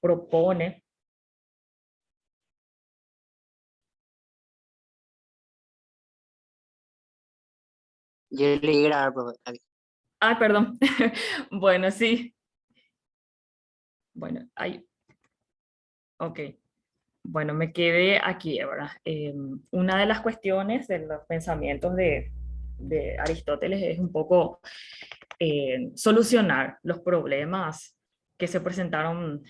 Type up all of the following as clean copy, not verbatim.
propone. Yo leí grabar, profe. Ah, perdón. Bueno, sí. Bueno, ahí. Ok. Bueno, me quedé aquí, ¿verdad? Una de las cuestiones de los pensamientos de Aristóteles es un poco solucionar los problemas que se presentaron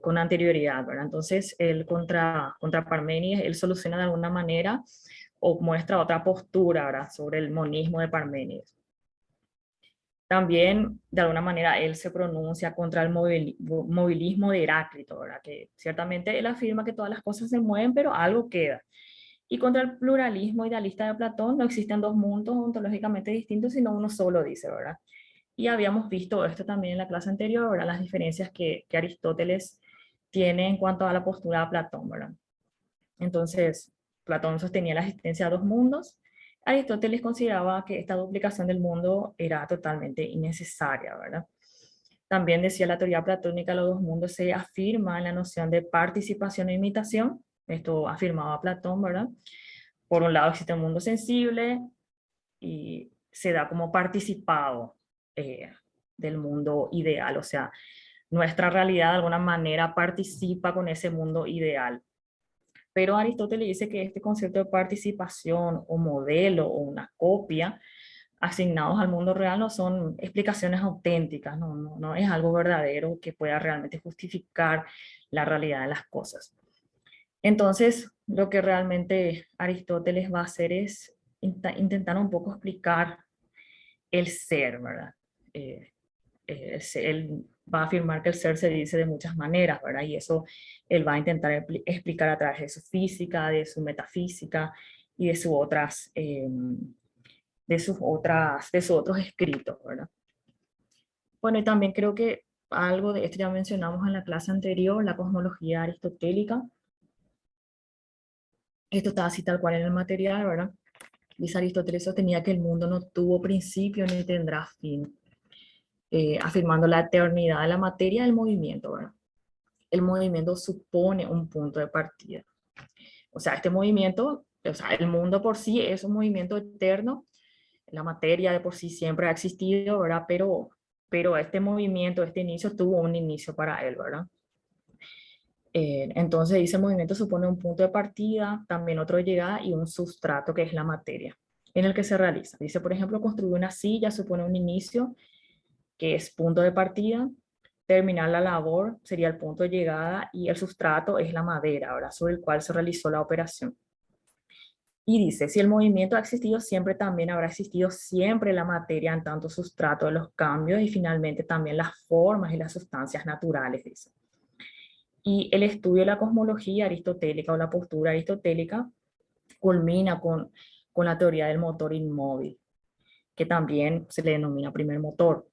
con anterioridad, ¿verdad? Entonces, él contra Parménides, él soluciona de alguna manera o muestra otra postura, ¿verdad? Sobre el monismo de Parménides. También, de alguna manera, él se pronuncia contra el movilismo de Heráclito, ¿verdad? Que ciertamente él afirma que todas las cosas se mueven, pero algo queda. Y contra el pluralismo idealista de Platón, no existen dos mundos ontológicamente distintos, sino uno solo, dice, ¿verdad? Y habíamos visto esto también en la clase anterior, ¿verdad? Las diferencias que Aristóteles tiene en cuanto a la postura de Platón, ¿verdad? Entonces, Platón sostenía la existencia de dos mundos. Aristóteles consideraba que esta duplicación del mundo era totalmente innecesaria, ¿verdad? También decía la teoría platónica, los dos mundos se afirma en la noción de participación e imitación. Esto afirmaba Platón, ¿verdad? Por un lado existe un mundo sensible y se da como participado eh, del mundo ideal, o sea, nuestra realidad de alguna manera participa con ese mundo ideal. Pero Aristóteles dice que este concepto de participación o modelo o una copia asignados al mundo real no son explicaciones auténticas, no es algo verdadero que pueda realmente justificar la realidad de las cosas. Entonces, lo que realmente Aristóteles va a hacer es intentar un poco explicar el ser, ¿verdad? Eh, él va a afirmar que el ser se dice de muchas maneras, ¿verdad? Y eso él va a intentar explicar a través de su física, de su metafísica y de de sus otros escritos, ¿verdad? Bueno, y también creo que algo de esto ya mencionamos en la clase anterior, la cosmología aristotélica. Esto está así tal cual en el material, ¿verdad? Dice Aristóteles sostenía que el mundo no tuvo principio ni tendrá fin, afirmando la eternidad de la materia del movimiento, ¿verdad? El movimiento supone un punto de partida. O sea, este movimiento, o sea, el mundo por sí es un movimiento eterno, la materia de por sí siempre ha existido, ¿verdad? Pero este movimiento, este inicio, tuvo un inicio para él, ¿verdad? Entonces dice el movimiento supone un punto de partida, también otro de llegada y un sustrato que es la materia en el que se realiza. Dice, por ejemplo, construir una silla supone un inicio que es punto de partida, terminar la labor sería el punto de llegada y el sustrato es la madera, ¿verdad? Sobre el cual se realizó la operación. Y dice, si el movimiento ha existido siempre, también habrá existido siempre la materia en tanto sustrato de los cambios y finalmente también las formas y las sustancias naturales, dice. Y el estudio de la cosmología aristotélica o la postura aristotélica culmina con la teoría del motor inmóvil, que también se le denomina primer motor.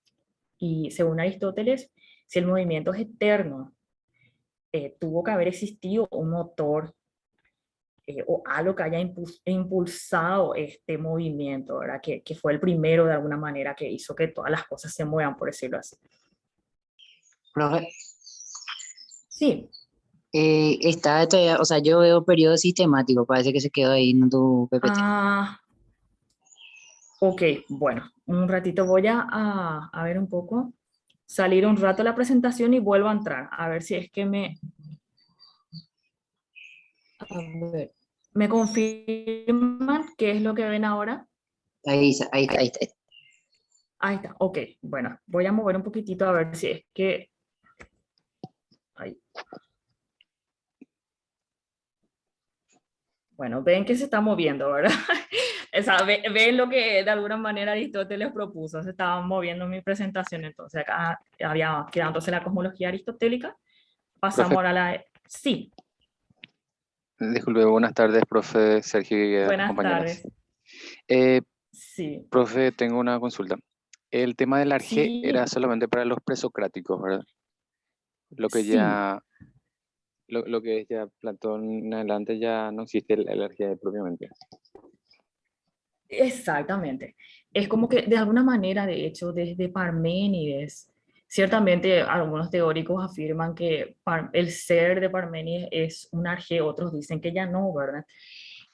Y según Aristóteles, si el movimiento es eterno, tuvo que haber existido un motor o algo que haya impulsado este movimiento, ¿verdad? Que fue el primero de alguna manera que hizo que todas las cosas se muevan, por decirlo así. Profe, Sí. está todavía, o sea, yo veo periodo sistemático, parece que se quedó ahí en tu PPT. Ah, ok, bueno, un ratito voy a ver un poco, salir un rato de la presentación y vuelvo a entrar, a ver si es que a ver, me confirman qué es lo que ven ahora. Ahí está. Ahí está, ok, bueno, voy a mover un poquitito a ver si es que... Ahí. Bueno, ven que se está moviendo, ¿verdad? O sea, ven lo que de alguna manera Aristóteles propuso, se estaba moviendo mi presentación, entonces acá había quedándose la cosmología aristotélica, pasamos Profe, ahora a la... Sí, disculpe, buenas tardes, profe Sergio y buenas compañeras. tardes. Eh, Sí, Profe, tengo una consulta. El tema del arjé era sí, solamente para los presocráticos, ¿verdad? Lo que sí, ya, lo que es ya Platón en adelante ya no existe el arjé propiamente. exactamente. Es como que de alguna manera, de hecho, desde Parménides Ciertamente, algunos teóricos afirman que el ser de Parménides es un arjé, otros dicen que ya no, ¿verdad?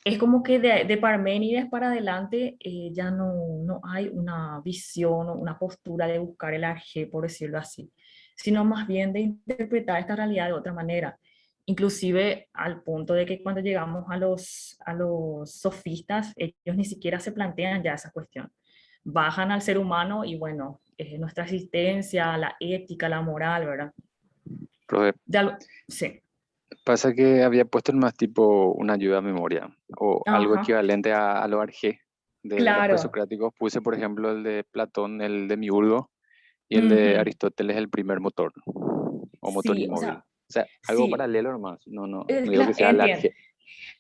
Es como que de Parménides para adelante ya no hay una visión o una postura de buscar el arjé, por decirlo así, sino más bien de interpretar esta realidad de otra manera. Inclusive al punto de que cuando llegamos a los sofistas, ellos ni siquiera se plantean ya esa cuestión. Bajan al ser humano y bueno, nuestra existencia, la ética, la moral, ¿verdad? Profe, Sí, pasa que había puesto en más tipo una ayuda a memoria o algo ajá, equivalente a lo arjé de los claro. presocráticos. Puse, por ejemplo, el de Platón, el de Miurgo, y el de Ujú. Aristóteles, el primer motor o motor Sí, o inmóvil. sea, O sea, algo sí, paralelo nomás. No digo que sea el entiendo. arjé.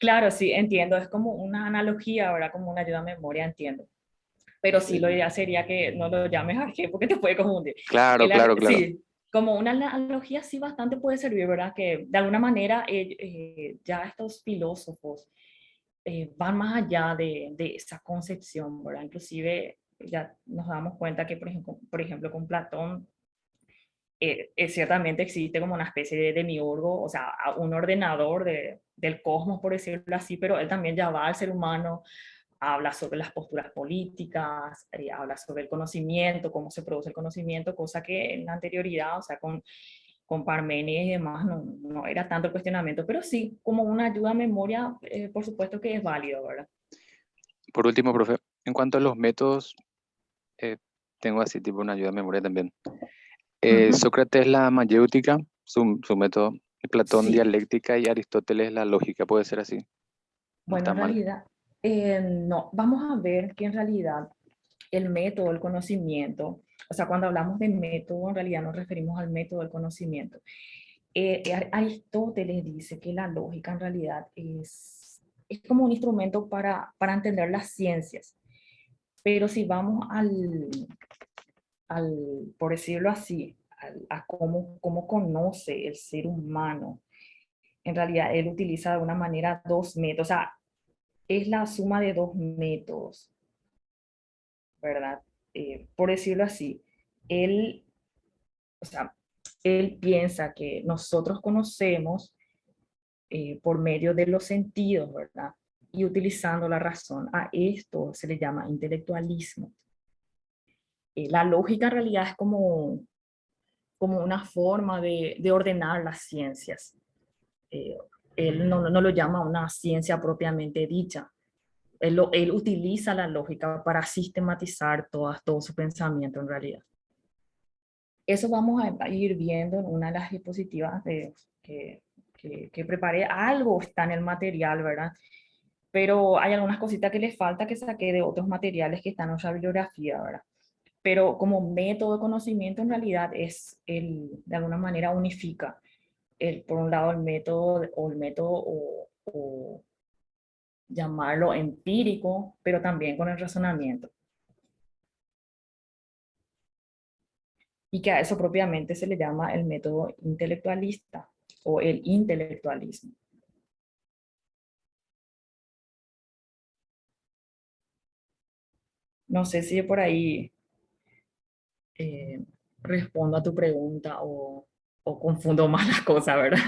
Claro, sí, entiendo. Es como una analogía, ¿verdad? Como una ayuda a memoria, entiendo. Pero sí, lo Sí. ideal sería que no lo llames arjé porque te puede confundir. Claro, claro, claro. Sí, como una analogía sí bastante puede servir, ¿verdad? Que de alguna manera ya estos filósofos van más allá de esa concepción, ¿verdad? Inclusive ya nos damos cuenta que, por ejemplo con Platón, ciertamente existe como una especie de demiurgo, o sea, un ordenador del cosmos, por decirlo así, pero él también ya va al ser humano, habla sobre las posturas políticas, habla sobre el conocimiento, cómo se produce el conocimiento, cosa que en la anterioridad, o sea, con Parménides y demás, no era tanto el cuestionamiento, pero sí, como una ayuda a memoria, por supuesto que es válido, ¿verdad? Por último, profe, en cuanto a los métodos, eh, tengo así tipo una ayuda a memoria también. Ujú. Sócrates la mayéutica, su método, y Platón Sí, dialéctica y Aristóteles la lógica, puede ser así, no bueno, está en mal. realidad, no, vamos a ver que en realidad el método, el conocimiento, o sea, cuando hablamos de método, en realidad nos referimos al método del conocimiento. Aristóteles dice que la lógica en realidad es como un instrumento para entender las ciencias, pero si vamos por decirlo así, a cómo conoce el ser humano, en realidad él utiliza de una manera dos métodos, o sea, es la suma de dos métodos, ¿verdad? Por decirlo así, él, o sea, él piensa que nosotros conocemos por medio de los sentidos, ¿verdad? Y utilizando la razón. A esto se le llama intelectualismo. La lógica en realidad es como una forma de ordenar las ciencias. Eh, él no lo llama una ciencia propiamente dicha. Él utiliza la lógica para sistematizar todo su pensamiento en realidad. Eso vamos a ir viendo en una de las diapositivas que preparé. Algo está en el material, ¿verdad? Pero hay algunas cositas que les falta que saqué de otros materiales que están en nuestra bibliografía, ¿verdad? Pero como método de conocimiento en realidad de alguna manera unifica, por un lado el método o llamarlo empírico, pero también con el razonamiento. Y que a eso propiamente se le llama el método intelectualista o el intelectualismo. No sé si por ahí eh, respondo a tu pregunta o confundo más las cosas, ¿verdad?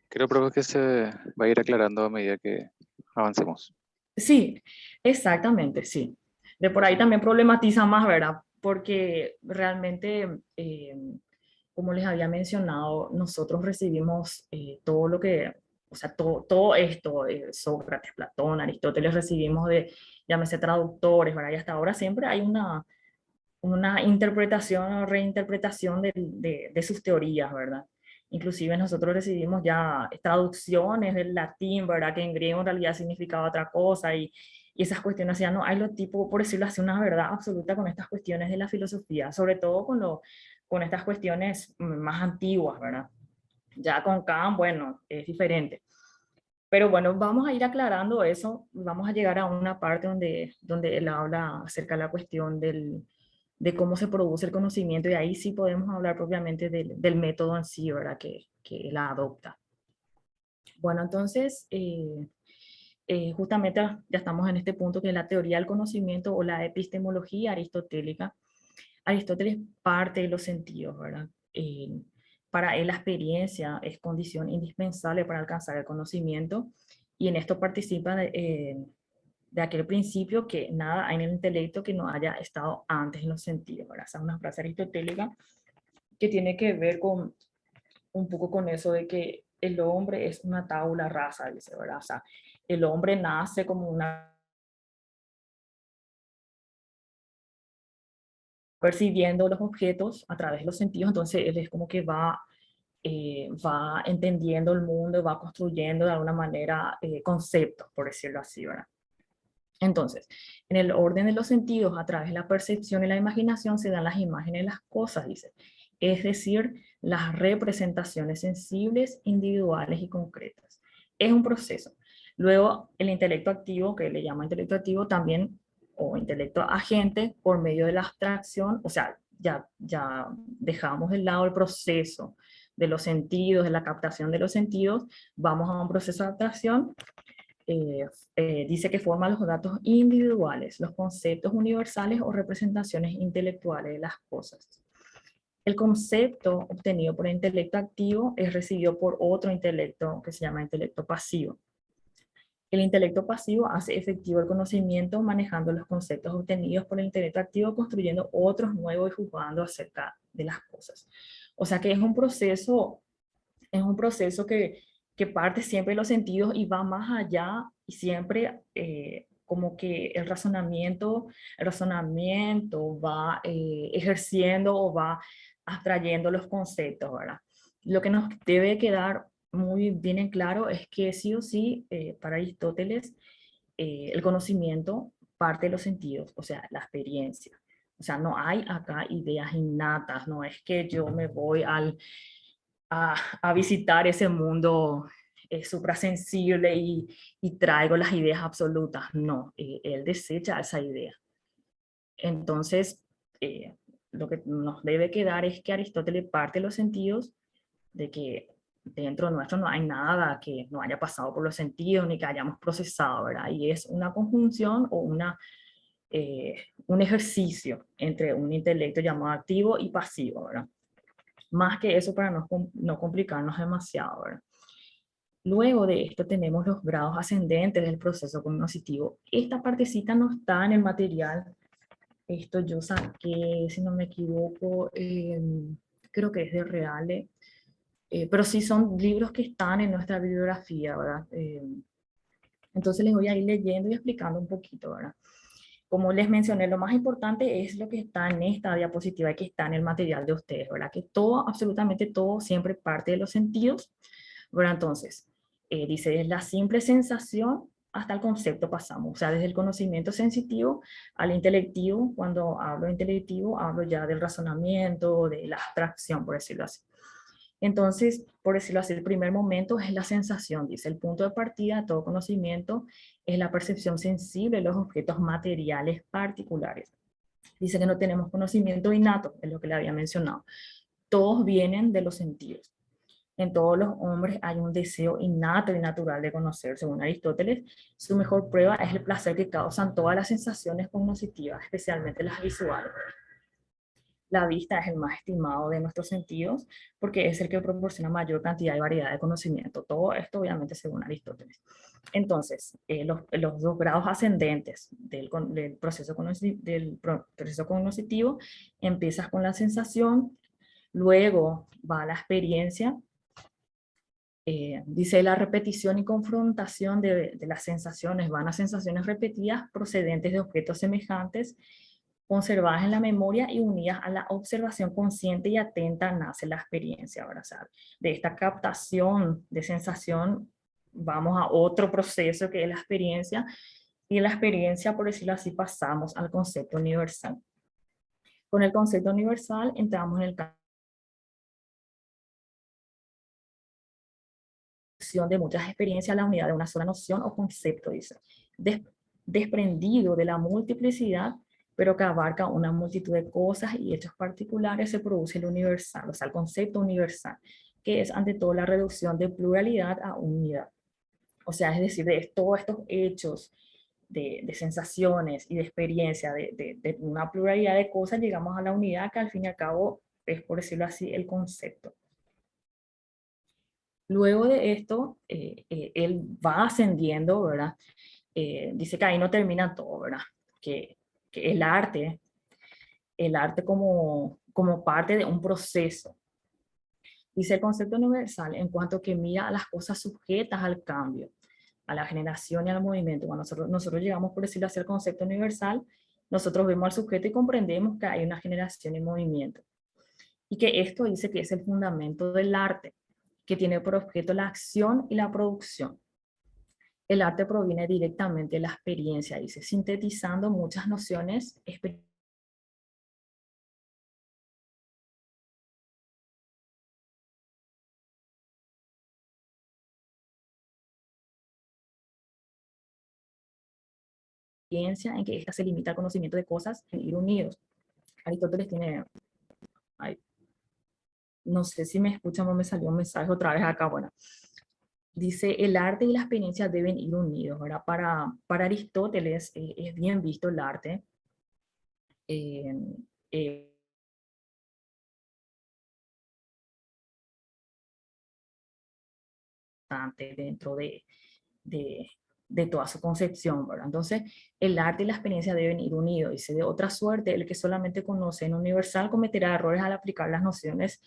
Creo, profe, que se va a ir aclarando a medida que avancemos. Sí, exactamente, sí. De por ahí también problematiza más, ¿verdad? Porque realmente, como les había mencionado, nosotros recibimos todo lo que, o sea, todo esto, Sócrates, Platón, Aristóteles, recibimos llámese traductores, ¿verdad? Y hasta ahora siempre hay una interpretación o reinterpretación de sus teorías, ¿verdad? Inclusive nosotros recibimos ya traducciones del latín, ¿verdad? Que en griego en realidad significaba otra cosa y esas cuestiones, ya no hay lo tipo, por decirlo así, una verdad absoluta con estas cuestiones de la filosofía, sobre todo con estas cuestiones más antiguas, ¿verdad? Ya con Kant, bueno, es diferente. Pero bueno, vamos a ir aclarando eso, vamos a llegar a una parte donde él habla acerca de la cuestión de cómo se produce el conocimiento y ahí sí podemos hablar propiamente del método en sí, ¿verdad? Que él adopta. Bueno, entonces, justamente ya estamos en este punto que es la teoría del conocimiento o la epistemología aristotélica. Aristóteles parte de los sentidos, ¿verdad? Para él la experiencia es condición indispensable para alcanzar el conocimiento, y en esto participa de aquel principio que nada hay en el intelecto que no haya estado antes en los sentidos, ¿verdad? Esa es una frase aristotélica que tiene que ver con un poco con eso de que el hombre es una tabula rasa, dice, ¿verdad? O sea, el hombre nace como una percibiendo los objetos a través de los sentidos, entonces él es como que va entendiendo el mundo, va construyendo de alguna manera conceptos, por decirlo así, ¿verdad? Entonces, en el orden de los sentidos, a través de la percepción y la imaginación, se dan las imágenes de las cosas, dice. Es decir, las representaciones sensibles, individuales y concretas. Es un proceso. Luego, el intelecto activo, que le llama intelecto activo, también, o intelecto agente, por medio de la abstracción, o sea, ya dejamos de lado el proceso de los sentidos, de la captación de los sentidos, vamos a un proceso de abstracción. Dice que forma los datos individuales, los conceptos universales o representaciones intelectuales de las cosas. El concepto obtenido por el intelecto activo es recibido por otro intelecto que se llama intelecto pasivo. El intelecto pasivo hace efectivo el conocimiento manejando los conceptos obtenidos por el intelecto activo, construyendo otros nuevos y juzgando acerca de las cosas. O sea que es un proceso que parte siempre de los sentidos y va más allá, y siempre como que el razonamiento va ejerciendo o va abstrayendo los conceptos, ¿verdad? Lo que nos debe quedar muy bien en claro es que sí o sí, para Aristóteles, el conocimiento parte de los sentidos, o sea, la experiencia. O sea, no hay acá ideas innatas, no es que yo me voy a visitar ese mundo suprasensible y traigo las ideas absolutas. No, él desecha esa idea. Entonces, lo que nos debe quedar es que Aristóteles parte de los sentidos, de que dentro nuestro no hay nada que no haya pasado por los sentidos ni que hayamos procesado, ¿verdad? Y es una conjunción o un ejercicio entre un intelecto llamado activo y pasivo, ¿verdad? Más que eso para no complicarnos demasiado, ¿verdad? Luego de esto tenemos los grados ascendentes del proceso cognitivo. Esta partecita no está en el material. Esto yo saqué, si no me equivoco, creo que es de Reale, pero sí son libros que están en nuestra bibliografía, ¿verdad? Entonces les voy a ir leyendo y explicando un poquito, ¿verdad? Como les mencioné, lo más importante es lo que está en esta diapositiva y que está en el material de ustedes, ¿verdad? Que todo, absolutamente todo, siempre parte de los sentidos, ¿verdad? Entonces, dice, desde la simple sensación hasta el concepto pasamos, o sea, desde el conocimiento sensitivo al intelectivo. Cuando hablo de intelectivo, hablo ya del razonamiento, de la abstracción, por decirlo así. Entonces, por decirlo así, el primer momento es la sensación, dice, el punto de partida de todo conocimiento es la percepción sensible de los objetos materiales particulares. Dice que no tenemos conocimiento innato, es lo que le había mencionado. Todos vienen de los sentidos. En todos los hombres hay un deseo innato y natural de conocer. Según Aristóteles, su mejor prueba es el placer que causan todas las sensaciones cognitivas, especialmente las visuales. La vista es el más estimado de nuestros sentidos porque es el que proporciona mayor cantidad y variedad de conocimiento. Todo esto obviamente según Aristóteles. Entonces, los dos grados ascendentes del proceso cognitivo, empiezas con la sensación, luego va la experiencia. Dice la repetición y confrontación de las sensaciones, van a sensaciones repetidas procedentes de objetos semejantes, conservadas en la memoria y unidas a la observación consciente y atenta, nace la experiencia. ¿Verdad? O sea, de esta captación de sensación vamos a otro proceso que es la experiencia, y en la experiencia, por decirlo así, pasamos al concepto universal. Con el concepto universal entramos en el campo de muchas experiencias a la unidad de una sola noción o concepto, dice, desprendido de la multiplicidad, pero que abarca una multitud de cosas y hechos particulares, se produce el universal, o sea, el concepto universal, que es ante todo la reducción de pluralidad a unidad. O sea, es decir, de todos estos hechos de sensaciones y de experiencia, de una pluralidad de cosas, llegamos a la unidad que al fin y al cabo es, por decirlo así, el concepto. Luego de esto, él va ascendiendo, ¿verdad? Dice que ahí no termina todo, ¿verdad? Que el arte como parte de un proceso. Dice el concepto universal en cuanto que mira a las cosas sujetas al cambio, a la generación y al movimiento. Cuando nosotros llegamos, por decirlo así, al concepto universal, nosotros vemos al sujeto y comprendemos que hay una generación y movimiento. Y que esto dice que es el fundamento del arte, que tiene por objeto la acción y la producción. El arte proviene directamente de la experiencia, dice, sintetizando muchas nociones en que ésta se limita al conocimiento de cosas en ir unidos. Aristóteles tiene, ay, no sé si me escuchan o me salió un mensaje otra vez acá, bueno, dice el arte y la experiencia deben ir unidos, ¿verdad? Para Aristóteles es bien visto el arte eh, eh, dentro de, de toda su concepción, ¿verdad? Entonces, el arte y la experiencia deben ir unidos. Dice, de otra suerte, el que solamente conoce en universal cometerá errores al aplicar las nociones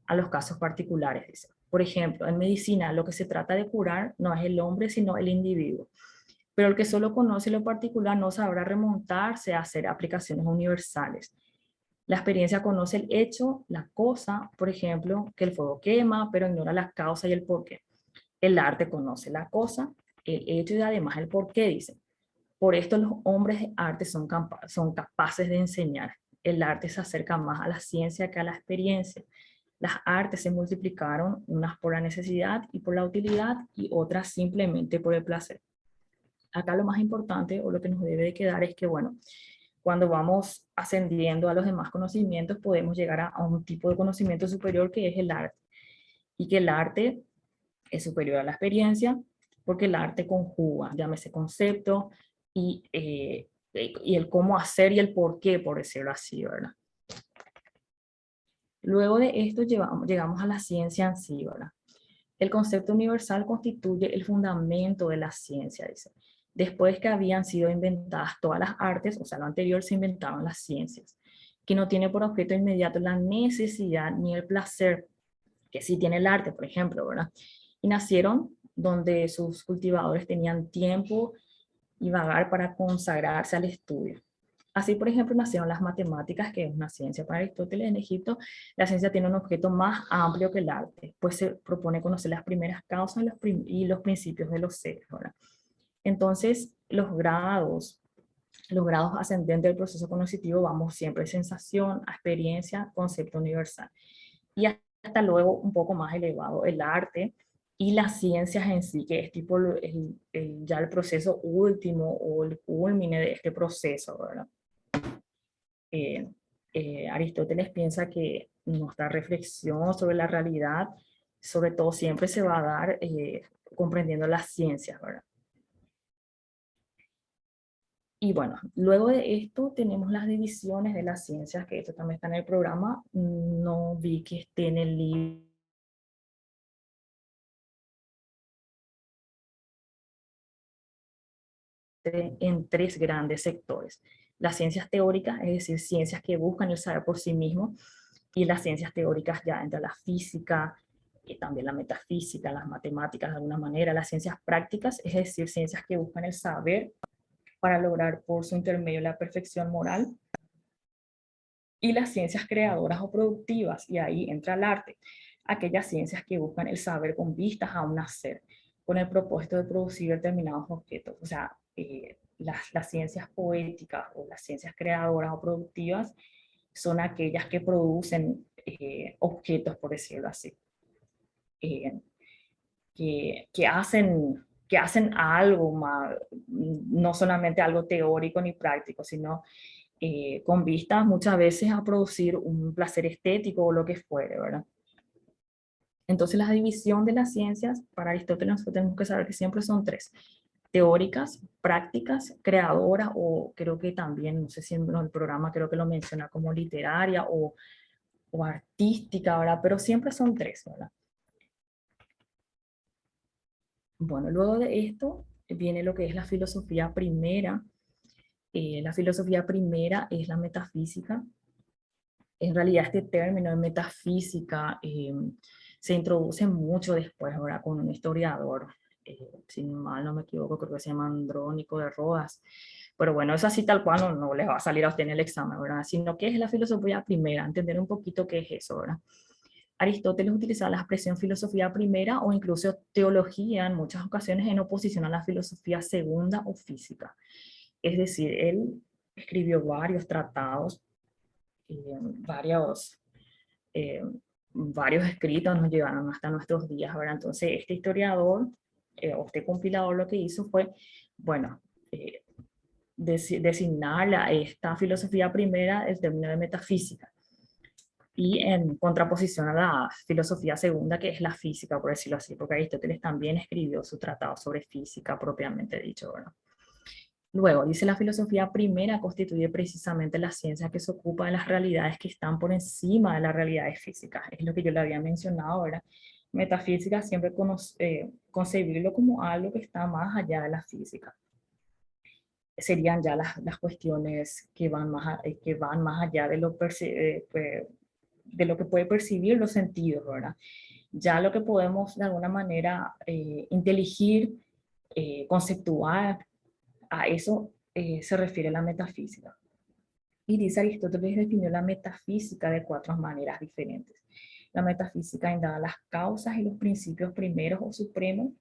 a los casos particulares, dice. Por ejemplo, en medicina, lo que se trata de curar no es el hombre, sino el individuo. Pero el que solo conoce lo particular no sabrá remontarse a hacer aplicaciones universales. La experiencia conoce el hecho, la cosa, por ejemplo, que el fuego quema, pero ignora la causa y el porqué. El arte conoce la cosa, el hecho y además el porqué, dice. Por esto los hombres de arte son capaces de enseñar. El arte se acerca más a la ciencia que a la experiencia. Las artes se multiplicaron, unas por la necesidad y por la utilidad y otras simplemente por el placer. Acá lo más importante o lo que nos debe de quedar es que, bueno, cuando vamos ascendiendo a los demás conocimientos podemos llegar a un tipo de conocimiento superior que es el arte. Y que el arte es superior a la experiencia porque el arte conjuga, llámese concepto y el cómo hacer y el por qué, por decirlo así, ¿verdad? Luego de esto llegamos a la ciencia en sí, ¿verdad? El concepto universal constituye el fundamento de la ciencia, dice. Después que habían sido inventadas todas las artes, o sea, lo anterior se inventaron las ciencias, que no tiene por objeto inmediato la necesidad ni el placer, que sí tiene el arte, por ejemplo, ¿verdad? Y nacieron donde sus cultivadores tenían tiempo y vagar para consagrarse al estudio. Así, por ejemplo, nacieron las matemáticas, que es una ciencia para Aristóteles en Egipto. La ciencia tiene un objeto más amplio que el arte, pues se propone conocer las primeras causas y los principios de los seres, ¿verdad? Entonces, los grados ascendentes del proceso cognitivo vamos siempre de sensación a experiencia, concepto universal. Y hasta luego un poco más elevado, el arte y las ciencias en sí, que es tipo ya el proceso último o el culmine de este proceso, ¿verdad? Aristóteles piensa que nuestra reflexión sobre la realidad, sobre todo, siempre se va a dar comprendiendo las ciencias, ¿verdad? Y bueno, luego de esto tenemos las divisiones de las ciencias, que esto también está en el programa. No vi que esté en el libro. En tres grandes sectores. Las ciencias teóricas, es decir, ciencias que buscan el saber por sí mismo, y las ciencias teóricas ya entra la física, y también la metafísica, las matemáticas de alguna manera, las ciencias prácticas, es decir, ciencias que buscan el saber para lograr por su intermedio la perfección moral, y las ciencias creadoras o productivas, y ahí entra el arte, aquellas ciencias que buscan el saber con vistas a un hacer, con el propósito de producir determinados objetos. O sea, las ciencias poéticas o las ciencias creadoras o productivas son aquellas que producen objetos, por decirlo así, eh, que hacen algo más, no solamente algo teórico ni práctico, sino con vistas muchas veces a producir un placer estético o lo que fuere, ¿verdad? Entonces la división de las ciencias, para Aristóteles nosotros tenemos que saber que siempre son tres. teóricas, prácticas, creadoras, o creo que también, no sé si en el programa creo que lo menciona como literaria o artística, ¿verdad? Pero siempre son tres, ¿verdad? Bueno, luego de esto viene lo que es la filosofía primera. La filosofía primera es la metafísica. En realidad este término de metafísica se introduce mucho después, ¿verdad? Con un historiador, si mal no me equivoco, creo que se llama Andrónico de Rodas. Pero bueno, eso así tal cual no les va a salir a usted en el examen, ¿verdad? Sino que es la filosofía primera, entender un poquito qué es eso, ¿verdad? Aristóteles utilizaba la expresión filosofía primera o incluso teología en muchas ocasiones en oposición a la filosofía segunda o física. Es decir, él escribió varios tratados, varios, eh, varios escritos nos llevaron hasta nuestros días, ¿verdad? Entonces, este historiador o este compilador lo que hizo fue, bueno, designar a esta filosofía primera el término de metafísica y en contraposición a la filosofía segunda, que es la física, por decirlo así, porque Aristóteles también escribió su tratado sobre física propiamente dicho, ¿verdad? Luego, dice la filosofía primera constituye precisamente la ciencia que se ocupa de las realidades que están por encima de las realidades físicas. Es lo que yo le había mencionado, ¿verdad? Metafísica siempre concebirlo como algo que está más allá de la física. Serían ya las cuestiones que van más allá de lo que puede percibir los sentidos, ¿verdad? Ya lo que podemos de alguna manera inteligir, conceptuar, a eso se refiere la metafísica. Y dice Aristóteles definió la metafísica de cuatro maneras diferentes. La metafísica indaga las causas y los principios primeros o supremos,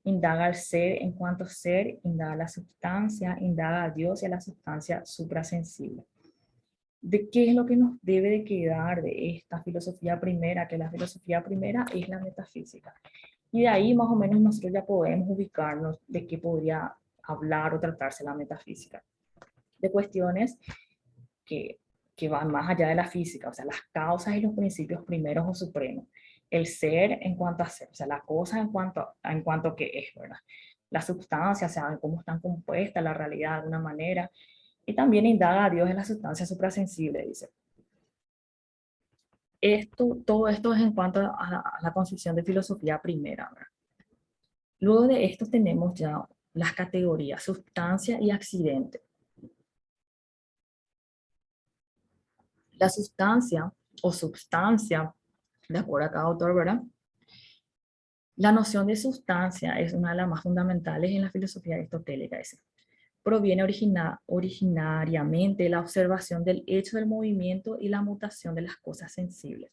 indaga al ser en cuanto ser, indaga la sustancia, indaga a Dios y a la sustancia suprasensible. ¿De qué es lo que nos debe de quedar de esta filosofía primera? Que la filosofía primera es la metafísica. Y de ahí más o menos nosotros ya podemos ubicarnos de qué podría hablar o tratarse la metafísica. De cuestiones que, que van más allá de la física, o sea, las causas y los principios primeros o supremos. El ser en cuanto a ser, o sea, la cosa en cuanto a qué es, ¿verdad? La sustancia, o sea, cómo están compuestas, la realidad de alguna manera. Y también indaga a Dios en la sustancia suprasensible, dice. Todo esto es en cuanto a la concepción de filosofía primera, ¿verdad? Luego de esto tenemos ya las categorías sustancia y accidente. La sustancia o substancia, de acuerdo a cada autor, ¿verdad? La noción de sustancia es una de las más fundamentales en la filosofía aristotélica. Proviene originariamente de la observación del hecho del movimiento y la mutación de las cosas sensibles.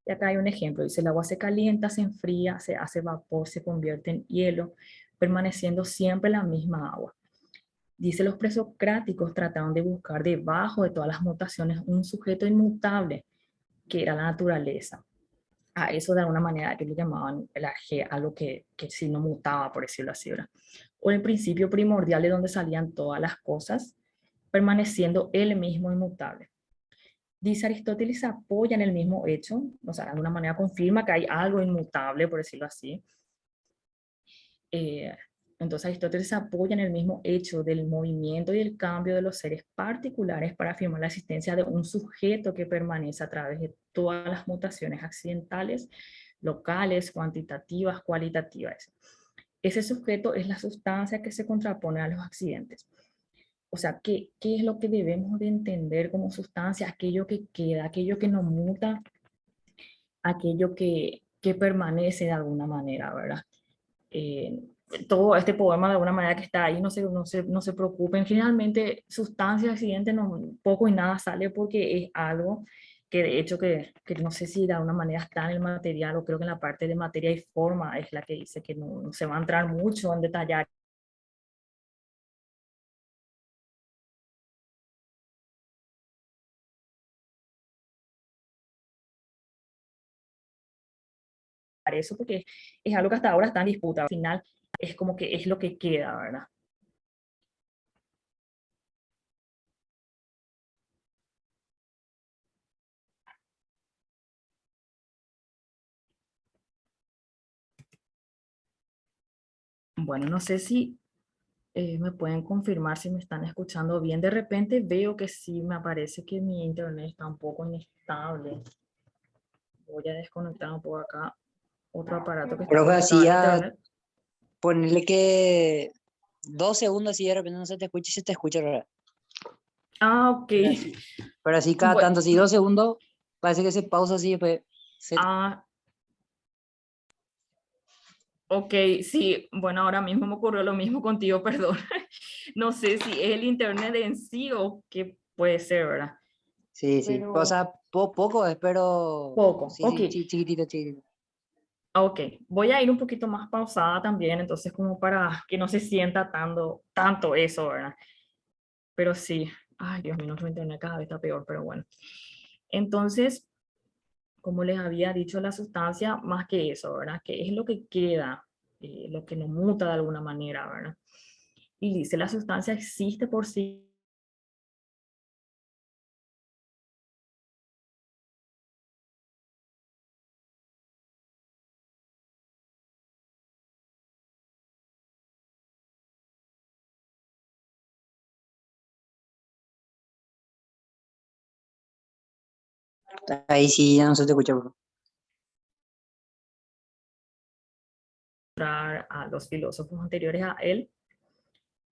Y acá hay un ejemplo, dice, el agua se calienta, se enfría, se hace vapor, se convierte en hielo, permaneciendo siempre la misma agua. Dice, los presocráticos trataron de buscar debajo de todas las mutaciones un sujeto inmutable, que era la naturaleza. A eso de alguna manera que le llamaban el arjé, algo que sí no mutaba, por decirlo así, ¿verdad? O el principio primordial de donde salían todas las cosas, permaneciendo él mismo inmutable. Dice Aristóteles apoya en el mismo hecho, o sea, de alguna manera confirma que hay algo inmutable, por decirlo así. Eh, entonces Aristóteles apoya en el mismo hecho del movimiento y el cambio de los seres particulares para afirmar la existencia de un sujeto que permanece a través de todas las mutaciones accidentales, locales, cuantitativas, cualitativas. Ese sujeto es la sustancia que se contrapone a los accidentes. O sea, ¿qué es lo que debemos de entender como sustancia? Aquello que queda, aquello que no muta, aquello que permanece de alguna manera, ¿verdad? Eh, Todo este poema de alguna manera que está ahí, no se preocupen. Generalmente sustancia, accidente, no, poco y nada sale porque es algo que de hecho que no sé si de alguna manera está en el material o creo que en la parte de materia y forma es la que dice que no se va a entrar mucho en detallar eso porque es algo que hasta ahora está en disputa. Al final es como que es lo que queda, ¿verdad? Bueno, no sé si me pueden confirmar si me están escuchando bien. De repente veo que sí, me parece que mi internet está un poco inestable. Voy a desconectar un poco acá otro aparato que está Profe, conectado así al ya internet. ponerle que 2 segundos así de repente no se te escucha y se te escucha, ¿verdad? Ah, ok. Pero así cada Bueno, tanto, así 2 segundos, parece que se pausa así y después se... ah, ok, sí. Bueno, ahora mismo me ocurrió lo mismo contigo, perdón. No sé si es el internet en sí o qué puede ser, ¿verdad? Sí, sí. O Pero sea, poco es, pero poco. sí, Ok, sí, chiquitito, chiquitito. ok. Voy a ir un poquito más pausada también, entonces como para que no se sienta tanto eso, ¿verdad? Pero sí, ay Dios mío, nuestro internet cada vez está peor, pero bueno. Entonces, como les había dicho, la sustancia, más que eso, ¿verdad? Que es lo que queda, lo que no muta de alguna manera, ¿verdad? Y dice, la sustancia existe por sí. Ahí sí ya no se te escucha, bro. A los filósofos anteriores a él,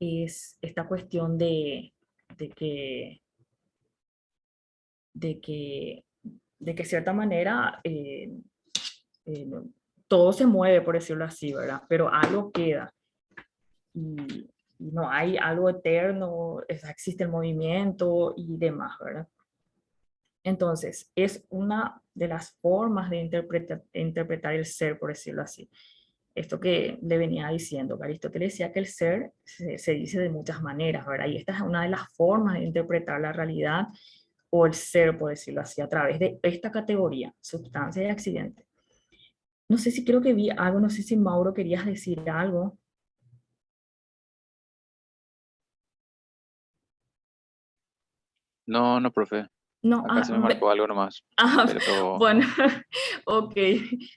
es esta cuestión de que, de que, de que de cierta manera eh, todo se mueve, por decirlo así, ¿verdad? Pero algo queda. Y no hay algo eterno, existe el movimiento y demás, ¿verdad? Entonces, es una de las formas de interpretar el ser, por decirlo así. Esto que le venía diciendo, que Aristóteles decía que el ser se dice de muchas maneras, ¿verdad? Y esta es una de las formas de interpretar la realidad o el ser, por decirlo así, a través de esta categoría, sustancia y accidente. No sé si creo que vi algo, no sé si Mauro querías decir algo. No, no, profe. No, Acá se me marcó algo nomás. ah, Pero bueno, ok,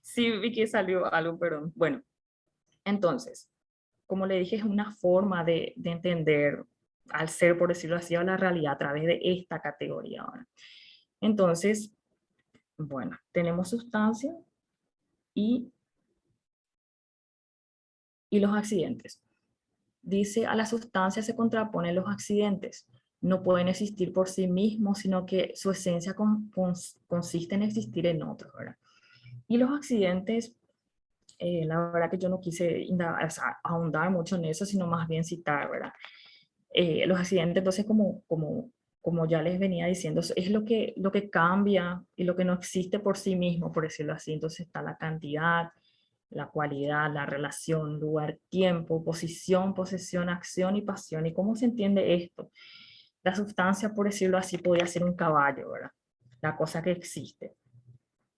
sí vi que salió algo, pero bueno, entonces, como le dije, es una forma de entender al ser, por decirlo así, a la realidad a través de esta categoría ahora. Entonces, bueno, tenemos sustancia y, y los accidentes. Dice, a la sustancia se contraponen los accidentes. No pueden existir por sí mismos, sino que su esencia consiste en existir en otros, ¿verdad? Y los accidentes, la verdad que yo no quise o sea, ahondar mucho en eso, sino más bien citar, ¿verdad? Los accidentes, entonces, como ya les venía diciendo, es lo que cambia y lo que no existe por sí mismo, por decirlo así. Entonces está la cantidad, la cualidad, la relación, lugar, tiempo, posición, posesión, acción y pasión. ¿Y cómo se entiende esto? La sustancia, por decirlo así, podría ser un caballo, ¿verdad? La cosa que existe.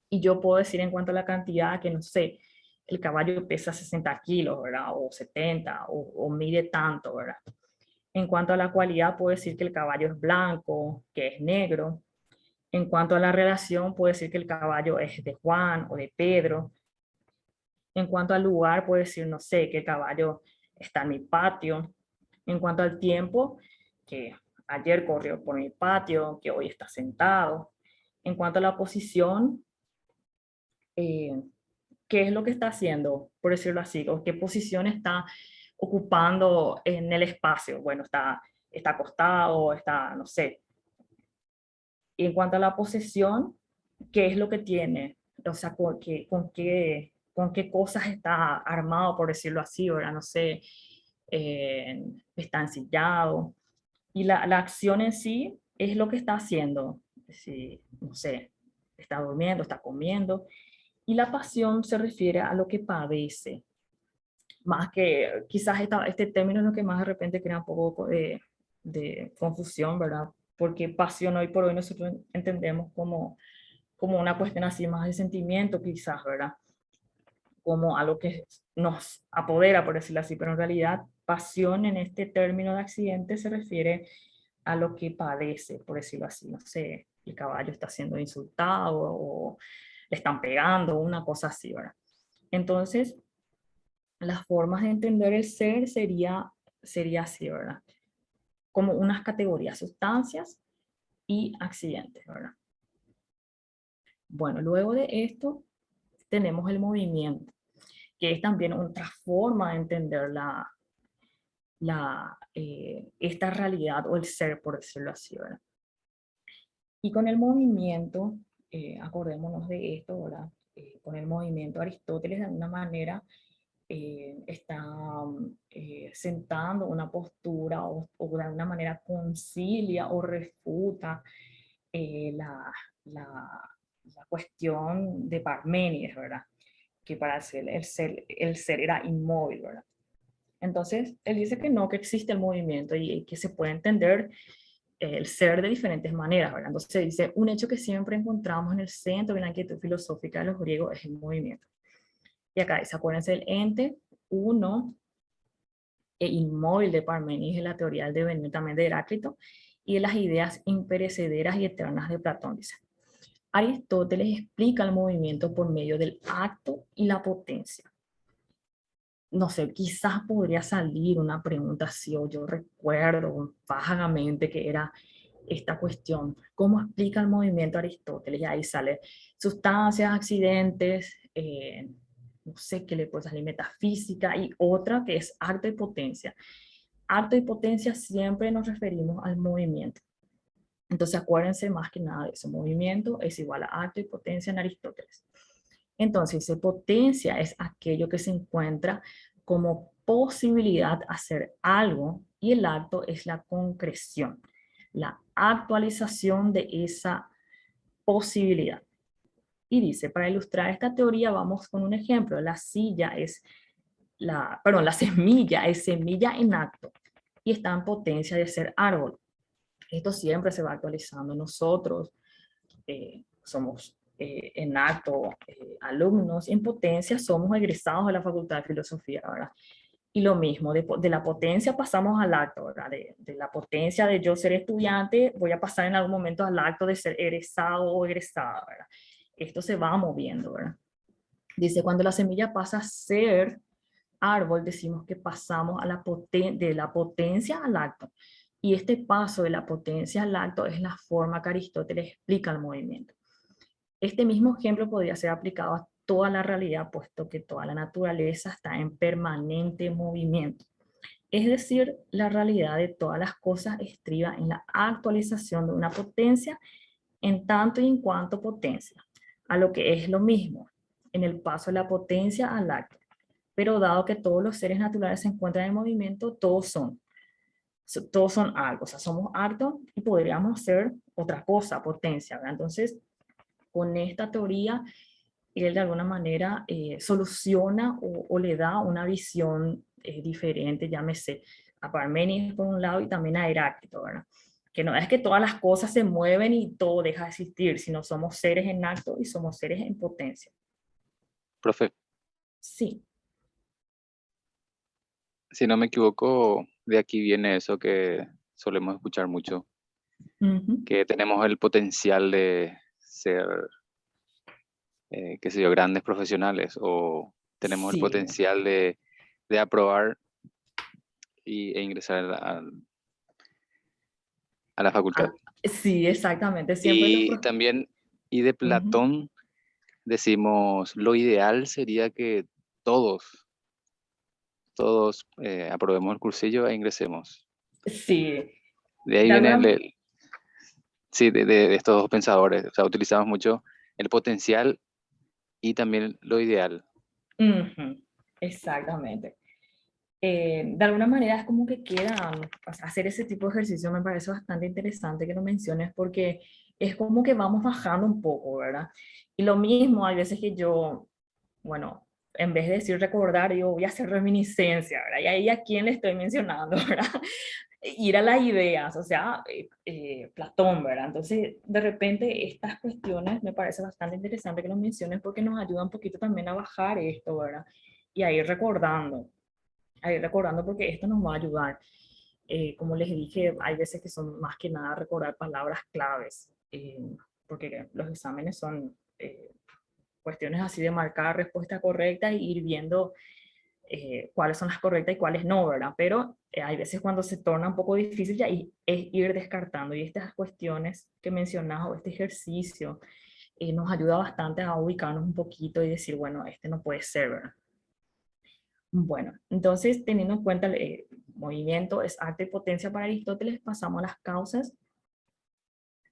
Y yo puedo decir en cuanto a la cantidad que, no sé, el caballo pesa 60 kilos, ¿verdad? O 70, o mide tanto, ¿verdad? En cuanto a la cualidad, puedo decir que el caballo es blanco, que es negro. En cuanto a la relación, puedo decir que el caballo es de Juan o de Pedro. En cuanto al lugar, puedo decir, no sé, que el caballo está en mi patio. En cuanto al tiempo, que ayer corrió por mi patio, que hoy está sentado. En cuanto a la posición, eh, qué es lo que está haciendo, por decirlo así, o qué posición está ocupando en el espacio. Bueno, está acostado, está, no sé. Y en cuanto a la posesión, ¿qué es lo que tiene? O sea, con qué cosas está armado, por decirlo así, ¿verdad? No sé, está ensillado. Y la acción en sí es lo que está haciendo. Si, no sé, está durmiendo, está comiendo. Y la pasión se refiere a lo que padece, más que quizás este término es lo que más de repente crea un poco de confusión, ¿verdad? Porque pasión hoy por hoy nosotros entendemos como una cuestión así más de sentimiento quizás, ¿verdad? Como algo que nos apodera, por decirlo así, pero en realidad pasión en este término de accidente se refiere a lo que padece, por decirlo así, no sé, el caballo está siendo insultado o le están pegando, una cosa así, ¿verdad? Entonces, las formas de entender el ser sería así, ¿verdad? Como unas categorías, sustancias y accidentes, ¿verdad? Bueno, luego de esto tenemos el movimiento, que es también otra forma de entender esta realidad o el ser, por decirlo así, ¿verdad? Y con el movimiento, acordémonos de esto, ¿verdad? Con el movimiento Aristóteles de alguna manera está sentando una postura o de alguna manera concilia o refuta eh, la, la, la cuestión de Parménides, ¿verdad? Que para el ser era inmóvil, ¿verdad? Entonces, él dice que no, que existe el movimiento y que se puede entender el ser de diferentes maneras, ¿verdad? Entonces dice, un hecho que siempre encontramos en el centro de la inquietud filosófica de los griegos es el movimiento. Y acá dice, acuérdense del ente, uno, e inmóvil de Parménides de la teoría del devenir también de Heráclito, y de las ideas imperecederas y eternas de Platón, dice. Aristóteles explica el movimiento por medio del acto y la potencia. No sé, quizás podría salir una pregunta así, o yo recuerdo vagamente que era esta cuestión, ¿cómo explica el movimiento Aristóteles? Y ahí sale sustancias, accidentes, no sé qué le puede salir, metafísica, y otra que es acto y potencia. Acto y potencia siempre nos referimos al movimiento. Entonces acuérdense más que nada de eso, movimiento es igual a acto y potencia en Aristóteles. Entonces, potencia es aquello que se encuentra como posibilidad de hacer algo y el acto es la concreción, la actualización de esa posibilidad. Y dice, para ilustrar esta teoría vamos con un ejemplo. La silla es, la semilla es semilla en acto y está en potencia de ser árbol. Esto siempre se va actualizando. Nosotros somos en acto alumnos, en potencia somos egresados de la Facultad de Filosofía, ¿verdad? Y lo mismo, de la potencia pasamos al acto, ¿verdad? De la potencia de yo ser estudiante, voy a pasar en algún momento al acto de ser egresado o egresada, ¿verdad? Esto se va moviendo, ¿verdad? Dice, cuando la semilla pasa a ser árbol, decimos que pasamos a de la potencia al acto. Y este paso de la potencia al acto es la forma que Aristóteles explica el movimiento. Este mismo ejemplo podría ser aplicado a toda la realidad, puesto que toda la naturaleza está en permanente movimiento. Es decir, la realidad de todas las cosas estriba en la actualización de una potencia en tanto y en cuanto potencia, a lo que es lo mismo, en el paso de la potencia al acto. Pero dado que todos los seres naturales se encuentran en movimiento, todos son algo, o sea, somos acto y podríamos ser otra cosa, potencia, ¿verdad? Entonces, con esta teoría, él de alguna manera soluciona o le da una visión diferente, llámese a Parménides por un lado y también a Heráclito, ¿verdad? Que no es que todas las cosas se mueven y todo deja de existir, sino somos seres en acto y somos seres en potencia. Profe, Sí. si no me equivoco, de aquí viene eso que solemos escuchar mucho, Ujú. que tenemos el potencial de ser, qué sé yo, grandes profesionales o tenemos el Sí, potencial de aprobar e ingresar a la facultad. ah, sí, exactamente. Siempre los Y profesores. también, y de Platón decimos, lo ideal sería que todos, todos aprobemos el cursillo e ingresemos. Sí, De ahí de viene alguna. sí, de estos dos pensadores. O sea, utilizamos mucho el potencial y también lo ideal. Ujú, exactamente. De alguna manera es como que queda, o sea, hacer ese tipo de ejercicio me parece bastante interesante que lo menciones porque es como que vamos bajando un poco, ¿verdad? Y lo mismo, hay veces que yo, bueno, en vez de decir recordar, yo voy a hacer reminiscencia, ¿verdad? Y ahí a quién le estoy mencionando, ¿verdad? Ir a las ideas, o sea, Platón, ¿verdad? Entonces, de repente, estas cuestiones me parece bastante interesante que lo menciones porque nos ayuda un poquito también a bajar esto, ¿verdad? Y a ir recordando porque esto nos va a ayudar. Como les dije, hay veces que son más que nada recordar palabras claves, porque los exámenes son cuestiones así de marcar respuesta correcta e ir viendo cuáles son las correctas y cuáles no, ¿verdad? Pero hay veces cuando se torna un poco difícil ya es ir descartando, y estas cuestiones que mencionas o este ejercicio nos ayuda bastante a ubicarnos un poquito y decir, bueno, este no puede ser, ¿verdad? Bueno, entonces teniendo en cuenta el movimiento es arte y potencia para Aristóteles, pasamos a las causas.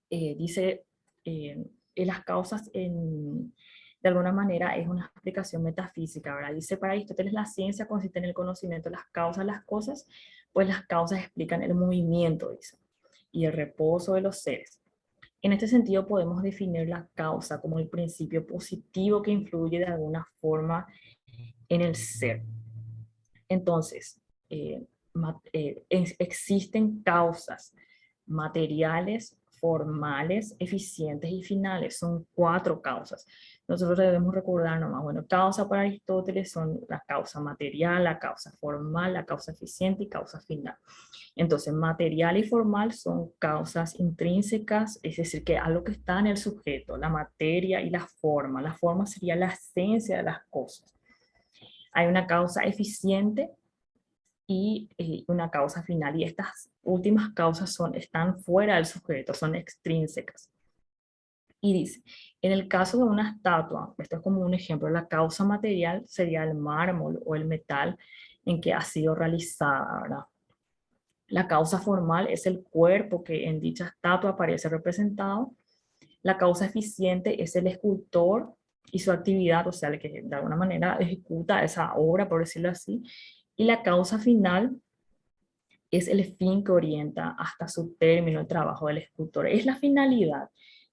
Dice, las causas de alguna manera es una explicación metafísica, ¿verdad? Dice para Aristóteles la ciencia consiste en el conocimiento de las causas de las cosas, pues las causas explican el movimiento, dice, y el reposo de los seres. En este sentido podemos definir la causa como el principio positivo que influye de alguna forma en el ser. Entonces, existen causas materiales, formales, eficientes y finales. Son 4 causas. Nosotros debemos recordar nomás, bueno, causa para Aristóteles son la causa material, la causa formal, la causa eficiente y causa final. Entonces, material y formal son causas intrínsecas, es decir, que algo que está en el sujeto, la materia y la forma. La forma sería la esencia de las cosas. Hay una causa eficiente y una causa final, y estas últimas causas están fuera del sujeto, son extrínsecas. Y dice, en el caso de una estatua, esto es como un ejemplo, la causa material sería el mármol o el metal en que ha sido realizada, ¿verdad? La causa formal es el cuerpo que en dicha estatua aparece representado. La causa eficiente es el escultor y su actividad, o sea, el que de alguna manera ejecuta esa obra, por decirlo así. Y la causa final es el fin que orienta hasta su término el trabajo del escultor. Es la finalidad,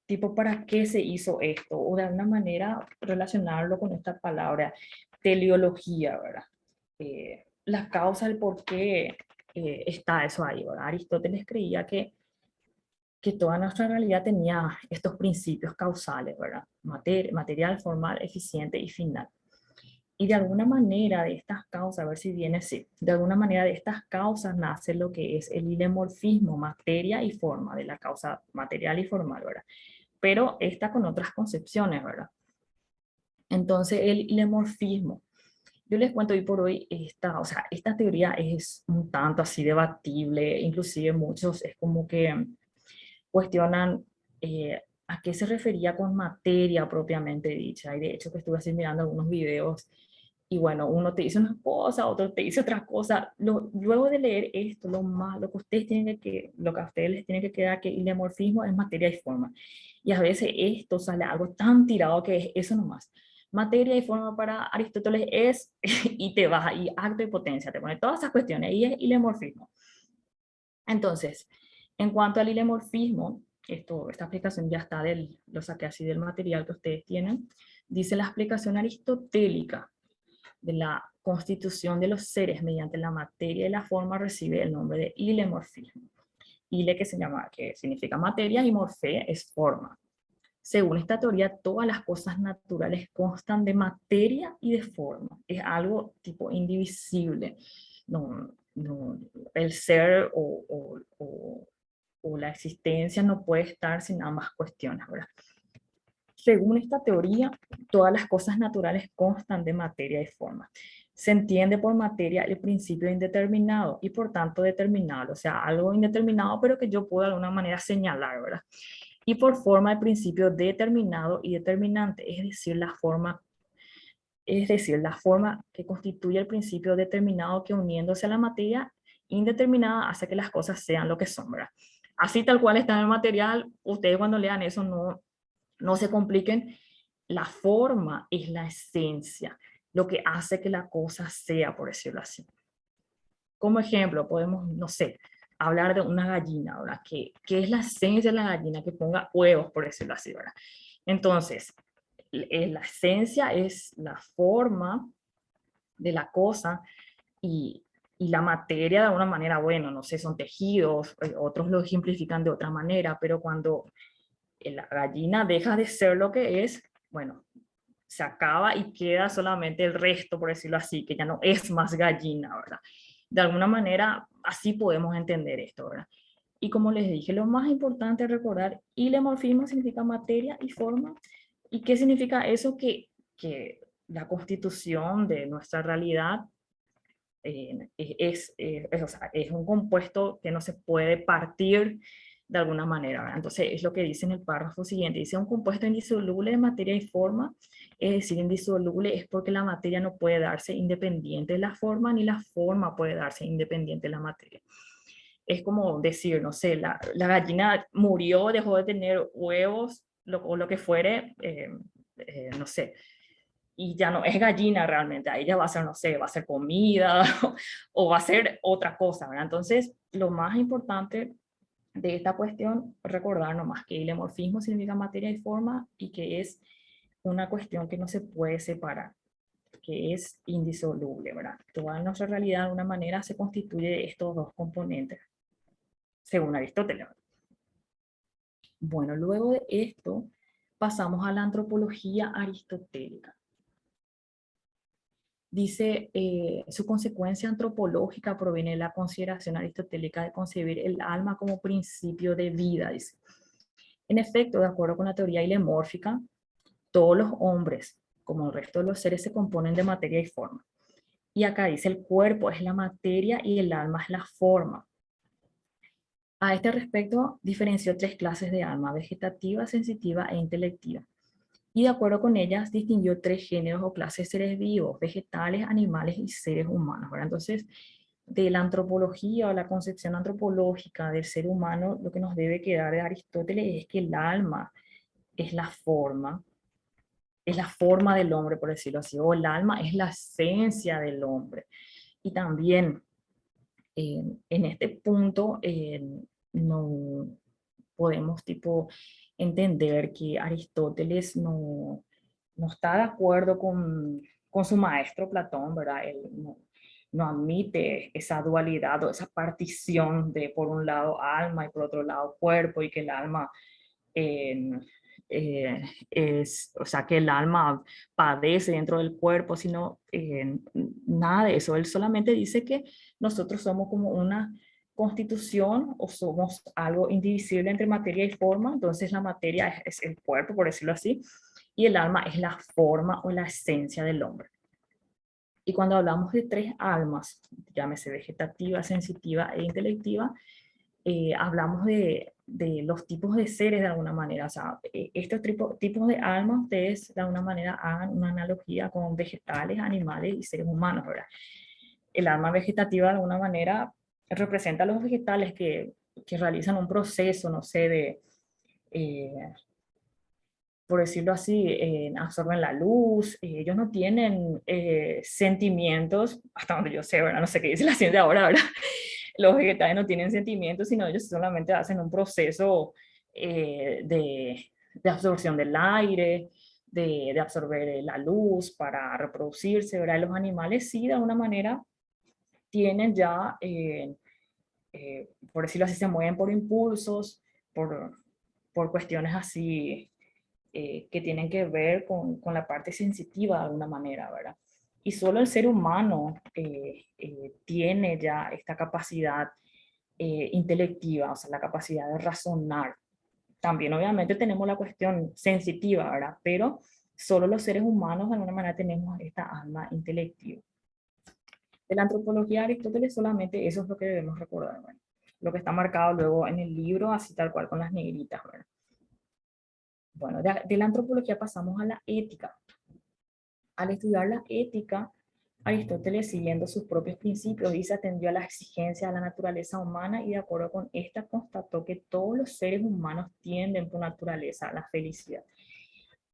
tipo, ¿para qué se hizo esto? O de alguna manera relacionarlo con esta palabra, teleología, ¿verdad? La causa, el por qué está eso ahí, ¿verdad? Aristóteles creía que toda nuestra realidad tenía estos principios causales, ¿verdad? Material, formal, eficiente y final. Y de alguna manera de estas causas, a ver si viene así, de alguna manera de estas causas nace lo que es el ilemorfismo, materia y forma, de la causa material y formal, ¿verdad? Pero esta con otras concepciones, ¿verdad? Entonces el ilemorfismo, yo les cuento hoy por hoy, esta teoría es un tanto así debatible, inclusive muchos es como que cuestionan a qué se refería con materia propiamente dicha, y de hecho que estuve así mirando algunos videos, y bueno, uno te dice una cosa, otro te dice otra cosa. Luego de leer esto, lo que ustedes tienen lo que a ustedes les tiene que quedar, que el dimorfismo es materia y forma. Y a veces esto sale algo tan tirado que es eso nomás. Materia y forma para Aristóteles es, y te vas, y acto y potencia, te pone todas esas cuestiones, y es ilemorfismo. Entonces, en cuanto al ilemorfismo, esta explicación ya está lo saqué así del material que ustedes tienen, dice la explicación aristotélica de la constitución de los seres mediante la materia y la forma recibe el nombre de ilemorfismo. Ile que significa materia y morfé es forma. Según esta teoría, todas las cosas naturales constan de materia y de forma. Es algo tipo indivisible. No, el ser o la existencia no puede estar sin ambas cuestiones, ¿verdad? Según esta teoría, todas las cosas naturales constan de materia y forma. Se entiende por materia el principio indeterminado y por tanto determinado, o sea, algo indeterminado pero que yo puedo de alguna manera señalar, ¿verdad? Y por forma el principio determinado y determinante, es decir, la forma que constituye el principio determinado que uniéndose a la materia indeterminada hace que las cosas sean lo que son, ¿verdad? Así tal cual está en el material, ustedes cuando lean eso no se compliquen, la forma es la esencia, lo que hace que la cosa sea, por decirlo así. Como ejemplo, podemos, no sé, hablar de una gallina, ¿verdad? Que es la esencia de la gallina, que ponga huevos, por decirlo así, ¿verdad? Entonces, la esencia es la forma de la cosa y la materia de alguna manera, bueno, no sé, son tejidos, otros lo ejemplifican de otra manera, pero cuando la gallina deja de ser lo que es, bueno, se acaba y queda solamente el resto, por decirlo así, que ya no es más gallina, ¿verdad? De alguna manera, así podemos entender esto, ¿verdad? Y como les dije, lo más importante es recordar, ilemorfismo significa materia y forma. ¿Y qué significa eso? Que la constitución de nuestra realidad o sea, es un compuesto que no se puede partir de alguna manera, ¿verdad? Entonces es lo que dice en el párrafo siguiente, dice un compuesto indisoluble de materia y forma, es decir, indisoluble es porque la materia no puede darse independiente de la forma, ni la forma puede darse independiente de la materia. Es como decir, no sé, la gallina murió, dejó de tener huevos, o lo que fuere, no sé, y ya no es gallina realmente, ahí ya va a ser, no sé, va a ser comida o va a ser otra cosa, ¿verdad? Entonces, lo más importante de esta cuestión, recordar nomás que el hemorfismo significa materia y forma y que es una cuestión que no se puede separar, que es indisoluble, ¿verdad? Toda nuestra realidad de alguna manera se constituye de estos dos componentes, según Aristóteles. Bueno, luego de esto pasamos a la antropología aristotélica. Dice, su consecuencia antropológica proviene de la consideración aristotélica de concebir el alma como principio de vida, dice. En efecto, de acuerdo con la teoría hilemórfica, todos los hombres, como el resto de los seres, se componen de materia y forma. Y acá dice, el cuerpo es la materia y el alma es la forma. A este respecto, diferenció tres clases de alma, vegetativa, sensitiva e intelectiva. Y de acuerdo con ellas, distinguió tres géneros o clases de seres vivos, vegetales, animales y seres humanos, ¿verdad? Entonces, de la antropología o la concepción antropológica del ser humano, lo que nos debe quedar de Aristóteles es que el alma es la forma del hombre, por decirlo así, o el alma es la esencia del hombre. Y también en este punto no podemos tipo entender que Aristóteles no está de acuerdo con su maestro Platón, ¿verdad? Él no admite esa dualidad o esa partición de por un lado alma y por otro lado cuerpo, y que el alma eh, o sea, que el alma padece dentro del cuerpo, sino nada de eso. Él solamente dice que nosotros somos como una constitución o somos algo indivisible entre materia y forma, entonces la materia es el cuerpo, por decirlo así, y el alma es la forma o la esencia del hombre. Y cuando hablamos de tres almas, llámese vegetativa, sensitiva e intelectiva, hablamos de los tipos de seres de alguna manera. O sea, estos tipos de almas, ustedes de alguna manera hagan una analogía con vegetales, animales y seres humanos, ¿verdad? El alma vegetativa de alguna manera representa a los vegetales que realizan un proceso, no sé, eh, por decirlo así, absorben la luz, ellos no tienen sentimientos, hasta donde yo sé, ¿verdad? No sé qué dice la ciencia ahora, ¿verdad? Los vegetales no tienen sentimientos, sino ellos solamente hacen un proceso de absorción del aire, de absorber la luz para reproducirse, ¿verdad? Los animales sí, de alguna manera, tienen ya, por decirlo así, se mueven por impulsos, por cuestiones así que tienen que ver con la parte sensitiva de alguna manera, ¿verdad? Y solo el ser humano tiene ya esta capacidad intelectiva, o sea, la capacidad de razonar. También obviamente tenemos la cuestión sensitiva, ¿verdad? Pero solo los seres humanos de alguna manera tenemos esta alma intelectiva. De la antropología de Aristóteles solamente eso es lo que debemos recordar, ¿verdad? Lo que está marcado luego en el libro, así tal cual con las negritas, ¿verdad? Bueno, de la antropología pasamos a la ética. Al estudiar la ética, Aristóteles, siguiendo sus propios principios, y se atendió a las exigencias de la naturaleza humana y de acuerdo con esta constató que todos los seres humanos tienden por naturaleza a la felicidad.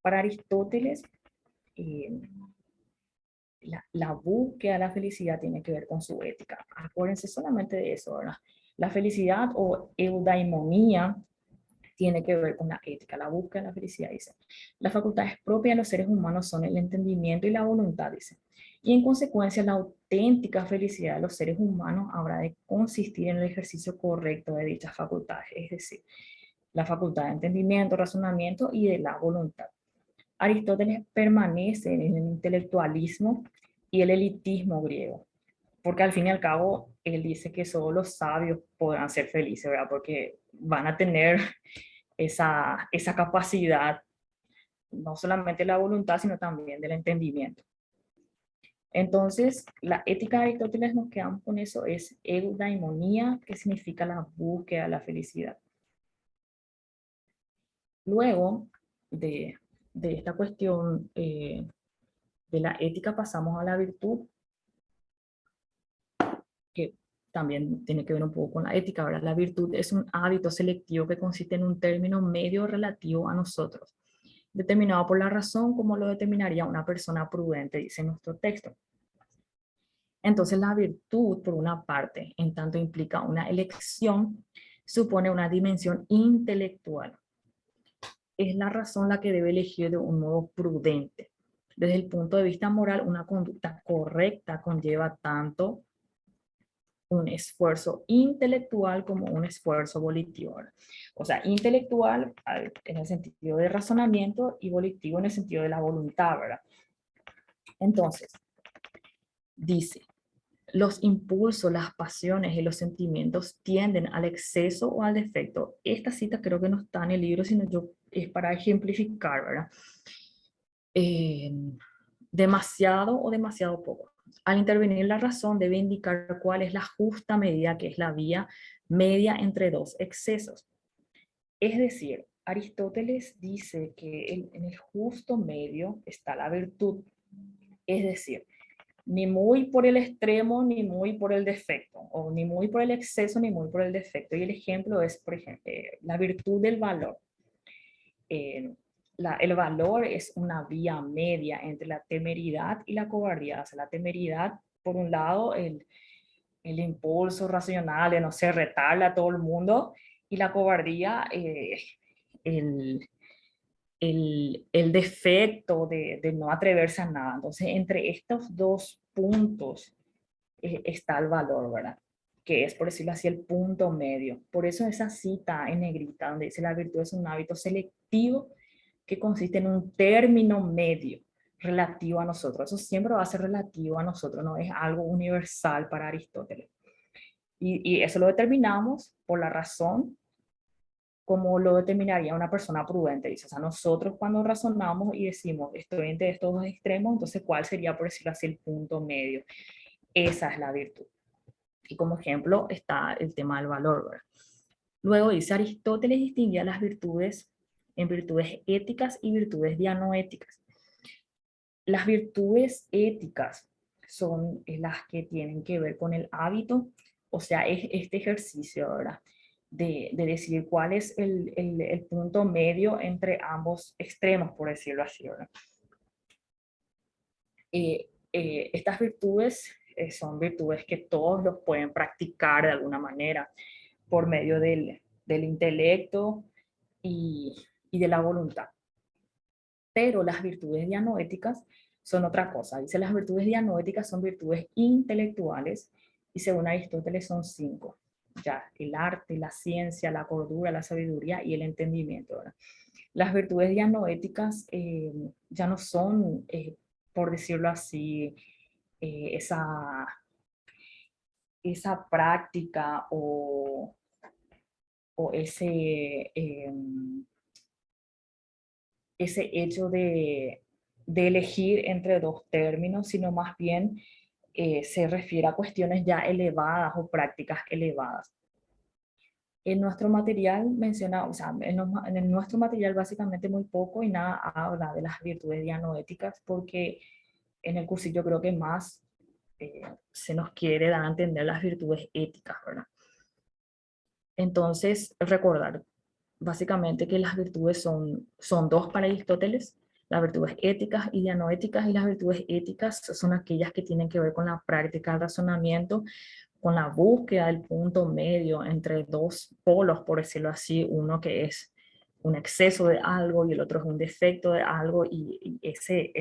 Para Aristóteles, eh, la búsqueda de la felicidad tiene que ver con su ética. Acuérdense solamente de eso, ¿verdad? La felicidad o eudaimonía tiene que ver con la ética, la búsqueda de la felicidad, dice. Las facultades propias de los seres humanos son el entendimiento y la voluntad, dice. Y en consecuencia, la auténtica felicidad de los seres humanos habrá de consistir en el ejercicio correcto de dichas facultades, es decir, la facultad de entendimiento, razonamiento y de la voluntad. Aristóteles permanece en el intelectualismo y el elitismo griego, porque al fin y al cabo él dice que solo los sabios podrán ser felices, ¿verdad? Porque van a tener esa capacidad, no solamente la voluntad, sino también del entendimiento. Entonces, la ética de Aristóteles, nos quedamos con eso, es eudaimonía, que significa la búsqueda de la felicidad. Luego de esta cuestión de la ética pasamos a la virtud, que también tiene que ver un poco con la ética. Ahora, la virtud es un hábito selectivo que consiste en un término medio relativo a nosotros, determinado por la razón como lo determinaría una persona prudente, dice nuestro texto. Entonces, la virtud, por una parte, en tanto implica una elección, supone una dimensión intelectual. Es la razón la que debe elegir de un modo prudente. Desde el punto de vista moral, una conducta correcta conlleva tanto un esfuerzo intelectual como un esfuerzo volitivo. O sea, intelectual en el sentido de razonamiento y volitivo en el sentido de la voluntad, ¿verdad? Entonces, dice, los impulsos, las pasiones y los sentimientos tienden al exceso o al defecto. Esta cita creo que no está en el libro, sino es para ejemplificar, ¿verdad? Demasiado o demasiado poco. Al intervenir la razón debe indicar cuál es la justa medida, que es la vía media entre dos excesos. Es decir, Aristóteles dice que en el justo medio está la virtud. Es decir, ni muy por el extremo, ni muy por el defecto, o ni muy por el exceso, ni muy por el defecto. Y el ejemplo es, por ejemplo, la virtud del valor. El valor es una vía media entre la temeridad y la cobardía. O sea, la temeridad, por un lado, el impulso racional de, no sé, retarle a todo el mundo, y la cobardía, el, el defecto de no atreverse a nada. Entonces, entre estos dos puntos está el valor, ¿verdad? Que es, por decirlo así, el punto medio. Por eso esa cita en negrita, donde dice la virtud es un hábito selectivo que consiste en un término medio relativo a nosotros. Eso siempre va a ser relativo a nosotros, no es algo universal para Aristóteles. Y eso lo determinamos por la razón como lo determinaría una persona prudente. Dice, o sea, nosotros cuando razonamos y decimos, estoy entre estos dos extremos, entonces, ¿cuál sería, por decirlo así, el punto medio? Esa es la virtud. Y como ejemplo está el tema del valor, ¿verdad? Luego dice, Aristóteles distinguía las virtudes en virtudes éticas y virtudes dianoéticas. Las virtudes éticas son las que tienen que ver con el hábito, o sea, es este ejercicio, ¿verdad? De decidir cuál es el punto medio entre ambos extremos, por decirlo así, ¿verdad? Estas virtudes son virtudes que todos los pueden practicar de alguna manera por medio del intelecto y de la voluntad. Pero las virtudes dianoéticas son otra cosa. Dice, las virtudes dianoéticas son virtudes intelectuales y según Aristóteles son 5. Ya, el arte, la ciencia, la cordura, la sabiduría y el entendimiento, ¿verdad? Las virtudes dianoéticas ya no son, por decirlo así, esa práctica o ese hecho de elegir entre dos términos, sino más bien se refiere a cuestiones ya elevadas o prácticas elevadas. En nuestro material menciona, o sea, en nuestro material básicamente muy poco y nada habla de las virtudes dianoéticas, porque en el cursillo creo que más se nos quiere dar a entender las virtudes éticas, ¿verdad? Entonces, recordar básicamente que las virtudes son dos para Aristóteles, las virtudes éticas y dianoéticas, y las virtudes éticas son aquellas que tienen que ver con la práctica del razonamiento, con la búsqueda del punto medio entre dos polos, por decirlo así, uno que es un exceso de algo y el otro es un defecto de algo, y ese,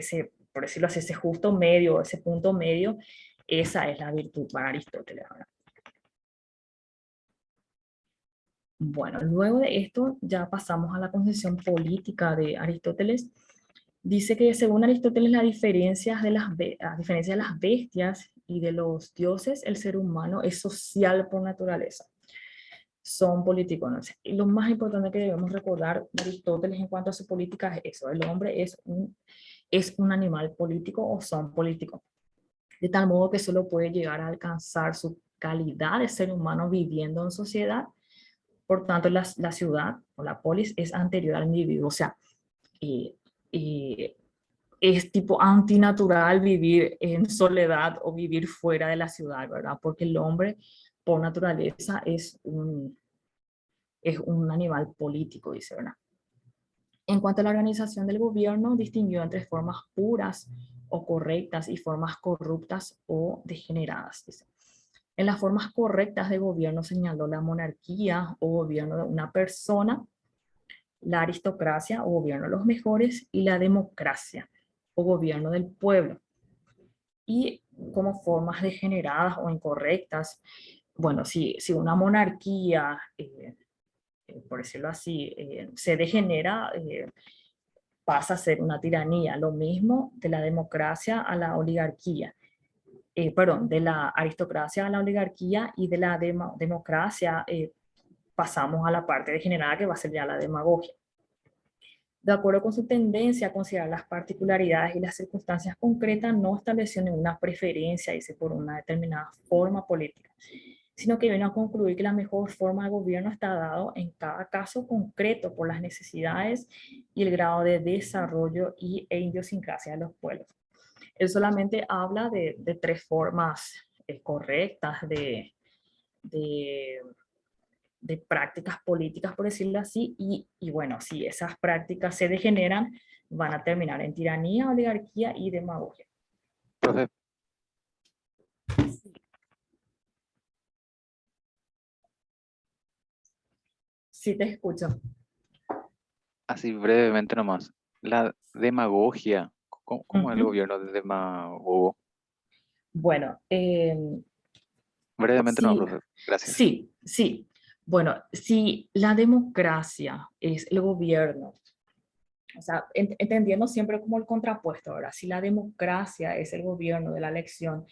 por decirlo así, ese justo medio, ese punto medio, esa es la virtud para Aristóteles, ¿verdad? Bueno, luego de esto ya pasamos a la concepción política de Aristóteles. Dice que según Aristóteles a diferencia de las bestias y de los dioses, el ser humano es social por naturaleza. Son políticos, ¿no? Y lo más importante que debemos recordar de Aristóteles en cuanto a su política es eso: el hombre es un animal político o son políticos. de tal modo que solo puede llegar a alcanzar su calidad de ser humano viviendo en sociedad. Por tanto, la ciudad o la polis es anterior al individuo, o sea, eh, eh, es tipo antinatural vivir en soledad o vivir fuera de la ciudad, ¿verdad? Porque el hombre, por naturaleza, es un animal político, dice, ¿verdad? En cuanto a la organización del gobierno, distinguió entre formas puras o correctas y formas corruptas o degeneradas, dice. En las formas correctas de gobierno señaló la monarquía o gobierno de una persona, la aristocracia o gobierno de los mejores y la democracia o gobierno del pueblo. Y como formas degeneradas o incorrectas, bueno, si una monarquía, por decirlo así, se degenera, pasa a ser una tiranía. Lo mismo de la democracia a la oligarquía. Perdón, de la aristocracia a la oligarquía y de la democracia pasamos a la parte degenerada que va a ser ya la demagogia. De acuerdo con su tendencia a considerar las particularidades y las circunstancias concretas, no estableció ninguna preferencia, dice, por una determinada forma política, sino que viene a concluir que la mejor forma de gobierno está dado en cada caso concreto por las necesidades y el grado de desarrollo e idiosincrasia de los pueblos. Él solamente habla de tres formas correctas de, de prácticas políticas, por decirlo así, y bueno, si esas prácticas se degeneran, van a terminar en tiranía, oligarquía y demagogia. Profe, Sí, te escucho. así brevemente nomás. La demagogia, ¿cómo es el Ujú. gobierno de demagogo? Bueno, Brevemente no, sí, profe. Gracias. sí, sí. Bueno, si la democracia es el gobierno, o sea, entendiendo siempre como el contrapuesto, ahora, si la democracia es el gobierno de la elección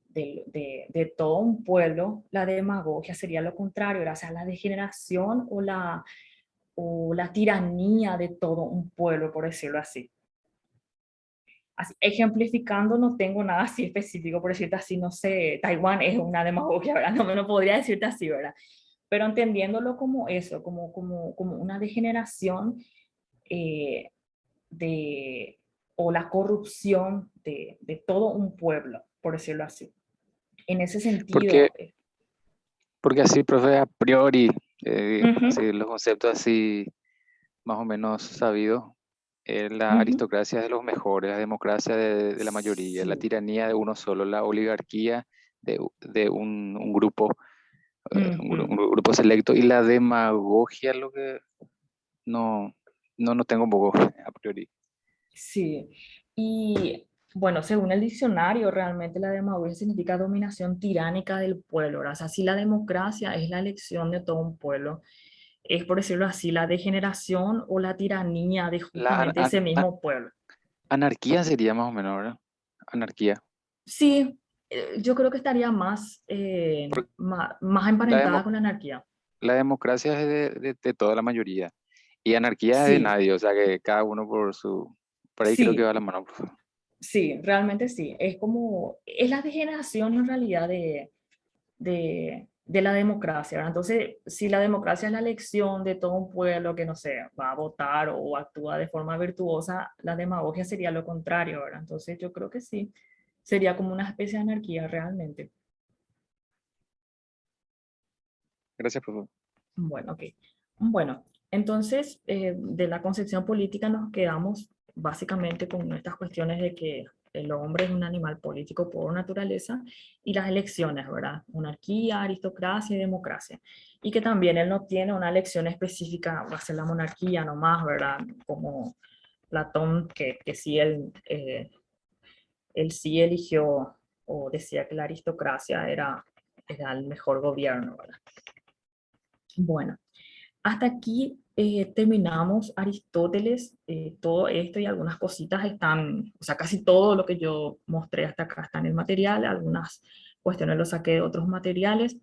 de todo un pueblo, la demagogia sería lo contrario, o sea, la degeneración o la tiranía de todo un pueblo, por decirlo así. Así, ejemplificando, no tengo nada así específico, por decirte así, no sé, Taiwán es una demagogia, ¿verdad? No me lo podría decirte así, ¿verdad? Pero entendiéndolo como eso, como una degeneración eh, de, o la corrupción de todo un pueblo, por decirlo así. En ese Porque, sentido, porque así, profe, a priori, uh-huh, así, los conceptos así más o menos sabidos, la uh-huh, aristocracia es de los mejores, la democracia de la mayoría, la sí, tiranía de uno solo, la oligarquía de un grupo, un uh-huh, grupo selecto, y la demagogia, lo que no, no tengo un poco a priori. sí. Y bueno, según el diccionario, realmente la demagogia significa dominación tiránica del pueblo, ¿verdad? O sea, si la democracia es la elección de todo un pueblo, es por decirlo así, la degeneración o la tiranía de La justamente ese mismo pueblo. anarquía sería más o menos, ¿verdad? Anarquía. Sí, yo creo que estaría Porque más la, emparentada demo- con la anarquía. la democracia es de toda la mayoría y anarquía es de Sí, nadie, o sea que cada uno por su... Por ahí creo que va sí, la mano, profe. sí, realmente sí. Es como, es la degeneración en realidad de la democracia, ¿verdad? Entonces, si la democracia es la elección de todo un pueblo que, no sé, va a votar o actúa de forma virtuosa, la demagogia sería lo contrario, ¿verdad? Entonces, yo creo que sí, sería como una especie de anarquía realmente. Gracias, profe. Bueno, ok. Bueno, entonces, de la concepción política nos quedamos básicamente con estas cuestiones de que el hombre es un animal político por naturaleza y las elecciones, ¿verdad? Monarquía, aristocracia y democracia. Y que también él no tiene una elección específica, va a ser la monarquía nomás, ¿verdad? Como Platón, que sí él sí eligió o decía que la aristocracia era el mejor gobierno, ¿verdad? Bueno. Hasta aquí terminamos Aristóteles, todo esto y algunas cositas están, o sea, casi todo lo que yo mostré hasta acá está en el material, algunas cuestiones lo saqué de otros materiales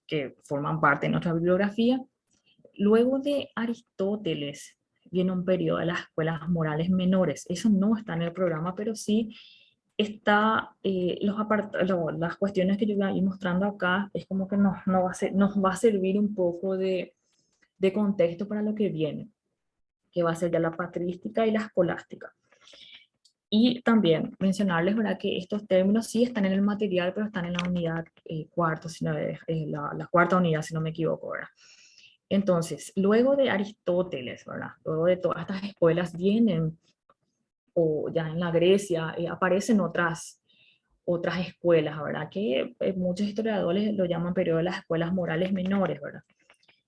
que forman parte de nuestra bibliografía. Luego de Aristóteles viene un periodo de las escuelas morales menores, eso no está en el programa, pero sí las cuestiones que yo voy a ir mostrando acá es como que nos va a servir un poco de contexto para lo que viene, que va a ser ya la patrística y la escolástica. Y también mencionarles, ¿verdad?, que estos términos sí están en el material, pero están en la unidad cuarto, si no, la cuarta unidad, si no me equivoco, ¿verdad? Entonces, luego de Aristóteles, ¿verdad?, luego de todas estas escuelas vienen, o ya en la Grecia, aparecen otras escuelas, ¿verdad?, que muchos historiadores lo llaman periodo de las escuelas morales menores, ¿verdad?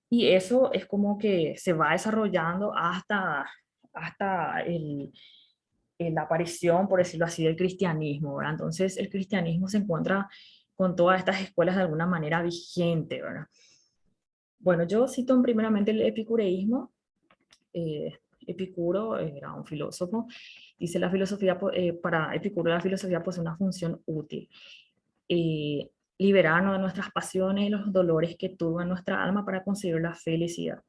Y eso es como que se va desarrollando hasta la aparición, por decirlo así, del cristianismo, ¿verdad? Entonces el cristianismo se encuentra con todas estas escuelas de alguna manera vigente, ¿verdad? Bueno, yo cito primeramente el epicureísmo. Epicuro era un filósofo. Dice, para Epicuro la filosofía posee una función útil. eh, Liberarnos de nuestras pasiones y los dolores que turban nuestra alma para conseguir la felicidad.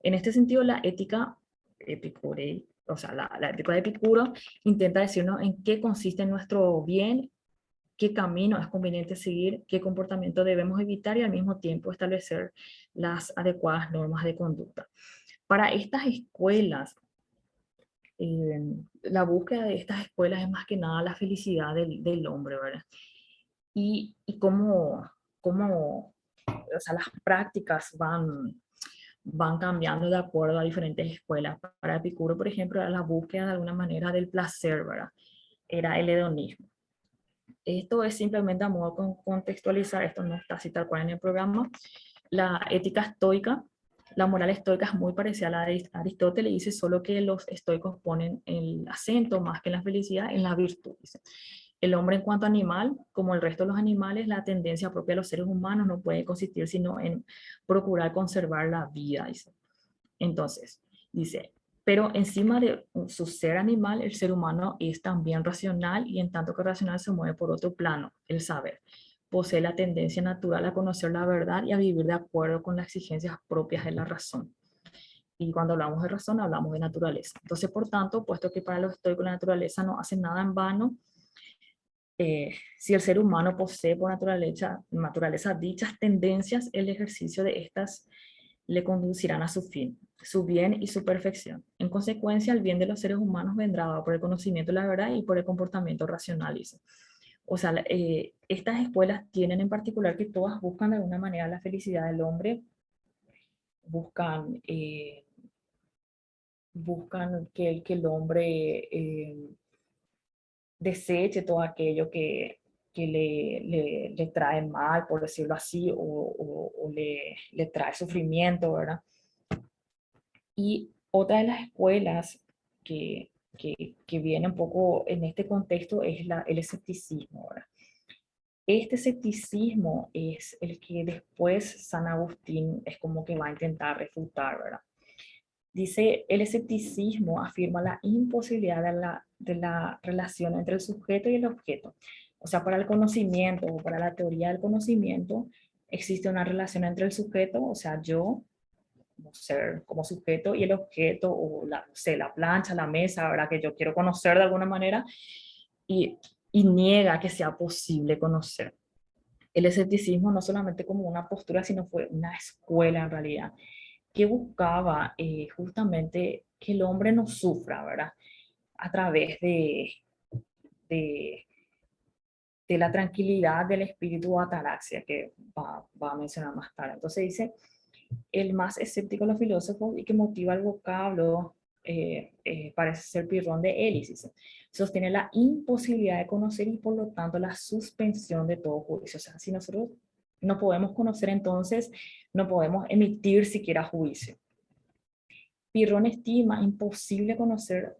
En este sentido, la ética epicúrea, o sea, la ética de Epicuro intenta decirnos en qué consiste nuestro bien, qué camino es conveniente seguir, qué comportamiento debemos evitar y al mismo tiempo establecer las adecuadas normas de conducta. Para estas escuelas, la búsqueda de estas escuelas es más que nada la felicidad del hombre, ¿verdad? Y cómo, o sea, las prácticas van cambiando de acuerdo a diferentes escuelas. Para Epicuro, por ejemplo, era la búsqueda de alguna manera del placer, ¿verdad? Era el hedonismo. Esto es simplemente a modo de contextualizar, esto no está así tal cual en el programa. La ética estoica, la moral estoica es muy parecida a la de Aristóteles, dice solo que los estoicos ponen el acento más que en la felicidad, en la virtud. Dice. El hombre en cuanto a animal, como el resto de los animales, la tendencia propia de los seres humanos no puede consistir sino en procurar conservar la vida, dice. Entonces, dice, pero encima de su ser animal, el ser humano es también racional y en tanto que racional se mueve por otro plano, el saber. Posee la tendencia natural a conocer la verdad y a vivir de acuerdo con las exigencias propias de la razón. Y cuando hablamos de razón, hablamos de naturaleza. Entonces, por tanto, puesto que para los estoicos la naturaleza no hace nada en vano, si el ser humano posee por naturaleza dichas tendencias, el ejercicio de estas le conducirán a su fin, su bien y su perfección. En consecuencia, el bien de los seres humanos vendrá por el conocimiento de la verdad y por el comportamiento racional. O sea, estas escuelas tienen en particular que todas buscan de alguna manera la felicidad del hombre, buscan, buscan que el hombre deseche todo aquello que le trae mal, por decirlo así, o le trae sufrimiento, ¿verdad? Y otra de las escuelas que viene un poco en este contexto es el escepticismo, ¿verdad? Este escepticismo es el que después San Agustín es como que va a intentar refutar, ¿verdad? Dice, el escepticismo afirma la imposibilidad de la relación entre el sujeto y el objeto. O sea, para el conocimiento o para la teoría del conocimiento existe una relación entre el sujeto, o sea, yo, como ser, como sujeto, y el objeto, o no sé, la plancha, la mesa, ¿verdad? Que yo quiero conocer de alguna manera, y, y niega que sea posible conocer. El escepticismo no solamente como una postura, sino fue una escuela en realidad que buscaba justamente que el hombre no sufra, ¿verdad? A través de, de la tranquilidad del espíritu ataraxia, que va a mencionar más tarde. Entonces dice, el más escéptico de los filósofos y que motiva el vocablo parece ser Pirrón de Elis, dice, sostiene la imposibilidad de conocer y por lo tanto la suspensión de todo juicio. O sea, si nosotros no podemos conocer, entonces no podemos emitir siquiera juicio. Pirrón estima imposible conocer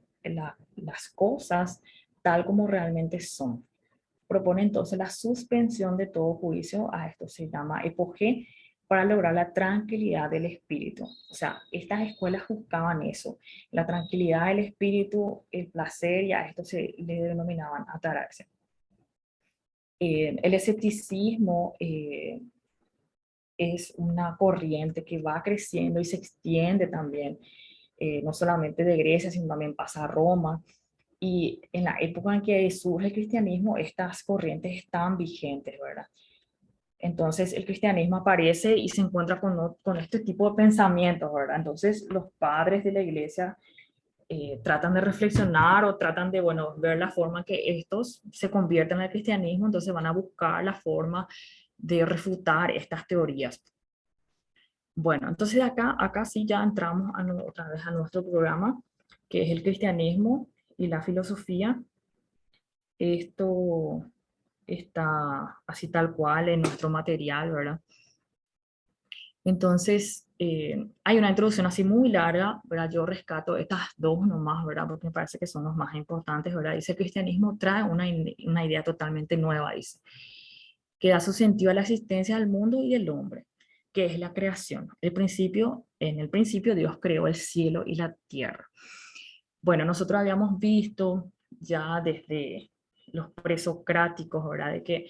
las cosas tal como realmente son. Propone entonces la suspensión de todo juicio, a esto se llama epogé, para lograr la tranquilidad del espíritu. O sea, estas escuelas buscaban eso, la tranquilidad del espíritu, el placer, y a esto se le denominaban ataraxia. El escepticismo es una corriente que va creciendo y se extiende también, no solamente de Grecia, sino también pasa a Roma. Y en la época en que surge el cristianismo, estas corrientes están vigentes, ¿verdad? Entonces el cristianismo aparece y se encuentra con este tipo de pensamientos, ¿verdad? Entonces los padres de la iglesia tratan de reflexionar o tratan de, bueno, ver la forma que estos se convierten al cristianismo, entonces van a buscar la forma de refutar estas teorías. Bueno, entonces acá sí ya entramos otra vez a nuestro programa, que es el cristianismo y la filosofía. Esto está así tal cual en nuestro material, ¿verdad? Entonces, hay una introducción así muy larga, ¿verdad? Yo rescato estas dos nomás, ¿verdad? Porque me parece que son los más importantes, ¿verdad? Dice, el cristianismo trae una idea totalmente nueva, dice, que da su sentido a la existencia del mundo y del hombre, que es la creación. En el principio Dios creó el cielo y la tierra. Bueno, nosotros habíamos visto ya desde los presocráticos, ¿verdad? De que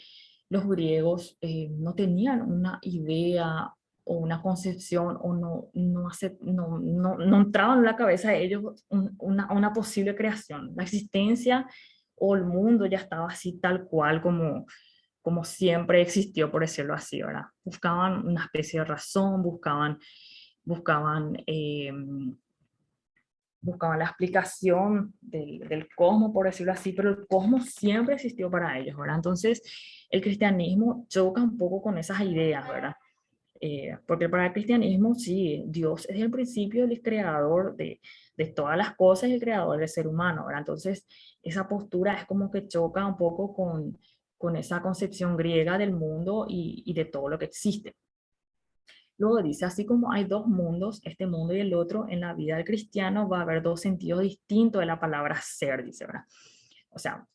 los griegos no tenían una idea o una concepción o no entraban en la cabeza de ellos una posible creación. La existencia o el mundo ya estaba así tal cual como siempre existió, por decirlo así, ¿verdad? Buscaban una especie de razón, buscaban buscaban la explicación del cosmos, por decirlo así, pero el cosmos siempre existió para ellos, ¿verdad? Entonces, el cristianismo choca un poco con esas ideas, ¿verdad? Porque para el cristianismo, sí, Dios es el principio, el creador de todas las cosas y el creador del ser humano, ¿verdad? Entonces, esa postura es como que choca un poco con esa concepción griega del mundo y de todo lo que existe. Luego dice, así como hay dos mundos, este mundo y el otro, en la vida del cristiano va a haber dos sentidos distintos de la palabra ser, dice, ¿verdad? O sea,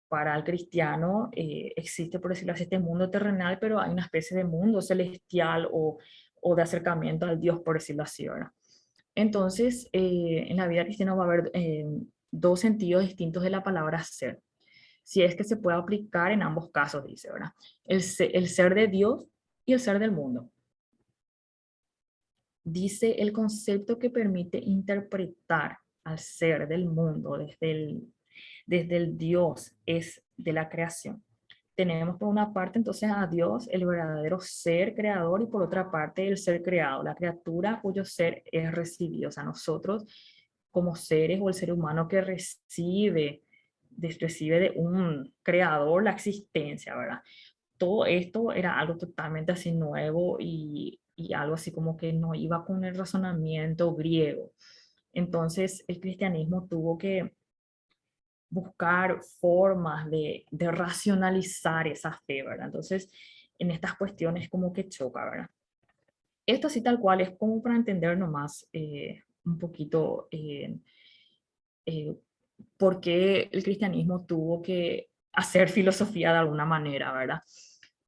para el cristiano existe, por decirlo así, este mundo terrenal, pero hay una especie de mundo celestial o de acercamiento al Dios, por decirlo así, ¿verdad? Entonces, en la vida cristiana va a haber dos sentidos distintos de la palabra ser. Si es que se puede aplicar en ambos casos, dice, ¿verdad? El ser de Dios y el ser del mundo. Dice el concepto que permite interpretar al ser del mundo desde el Dios es de la creación. Tenemos por una parte entonces a Dios, el verdadero ser creador, y por otra parte el ser creado, la criatura cuyo ser es recibido. O sea, nosotros como seres o el ser humano que recibe de un creador la existencia, ¿verdad? Todo esto era algo totalmente así nuevo y algo así como que no iba con el razonamiento griego. Entonces el cristianismo tuvo que buscar formas de racionalizar esa fe, ¿verdad? Entonces en estas cuestiones como que choca, ¿verdad? Esto así tal cual es como para entender nomás un poquito eh, por qué el cristianismo tuvo que hacer filosofía de alguna manera, ¿verdad?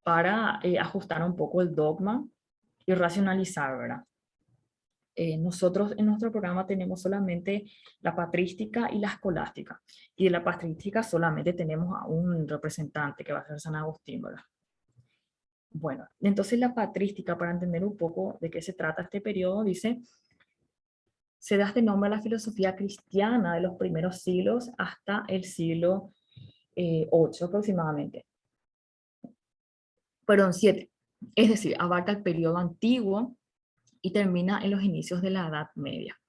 Para ajustar un poco el dogma y racionalizar, ¿verdad? Nosotros en nuestro programa tenemos solamente la patrística y la escolástica, y de la patrística solamente tenemos a un representante que va a ser San Agustín, ¿verdad? Bueno, entonces la patrística, para entender un poco de qué se trata este periodo, dice, se da este nombre a la filosofía cristiana de los primeros siglos hasta el siglo 8 aproximadamente. Perdón, 7. Es decir, abarca el periodo antiguo y termina en los inicios de la Edad Media.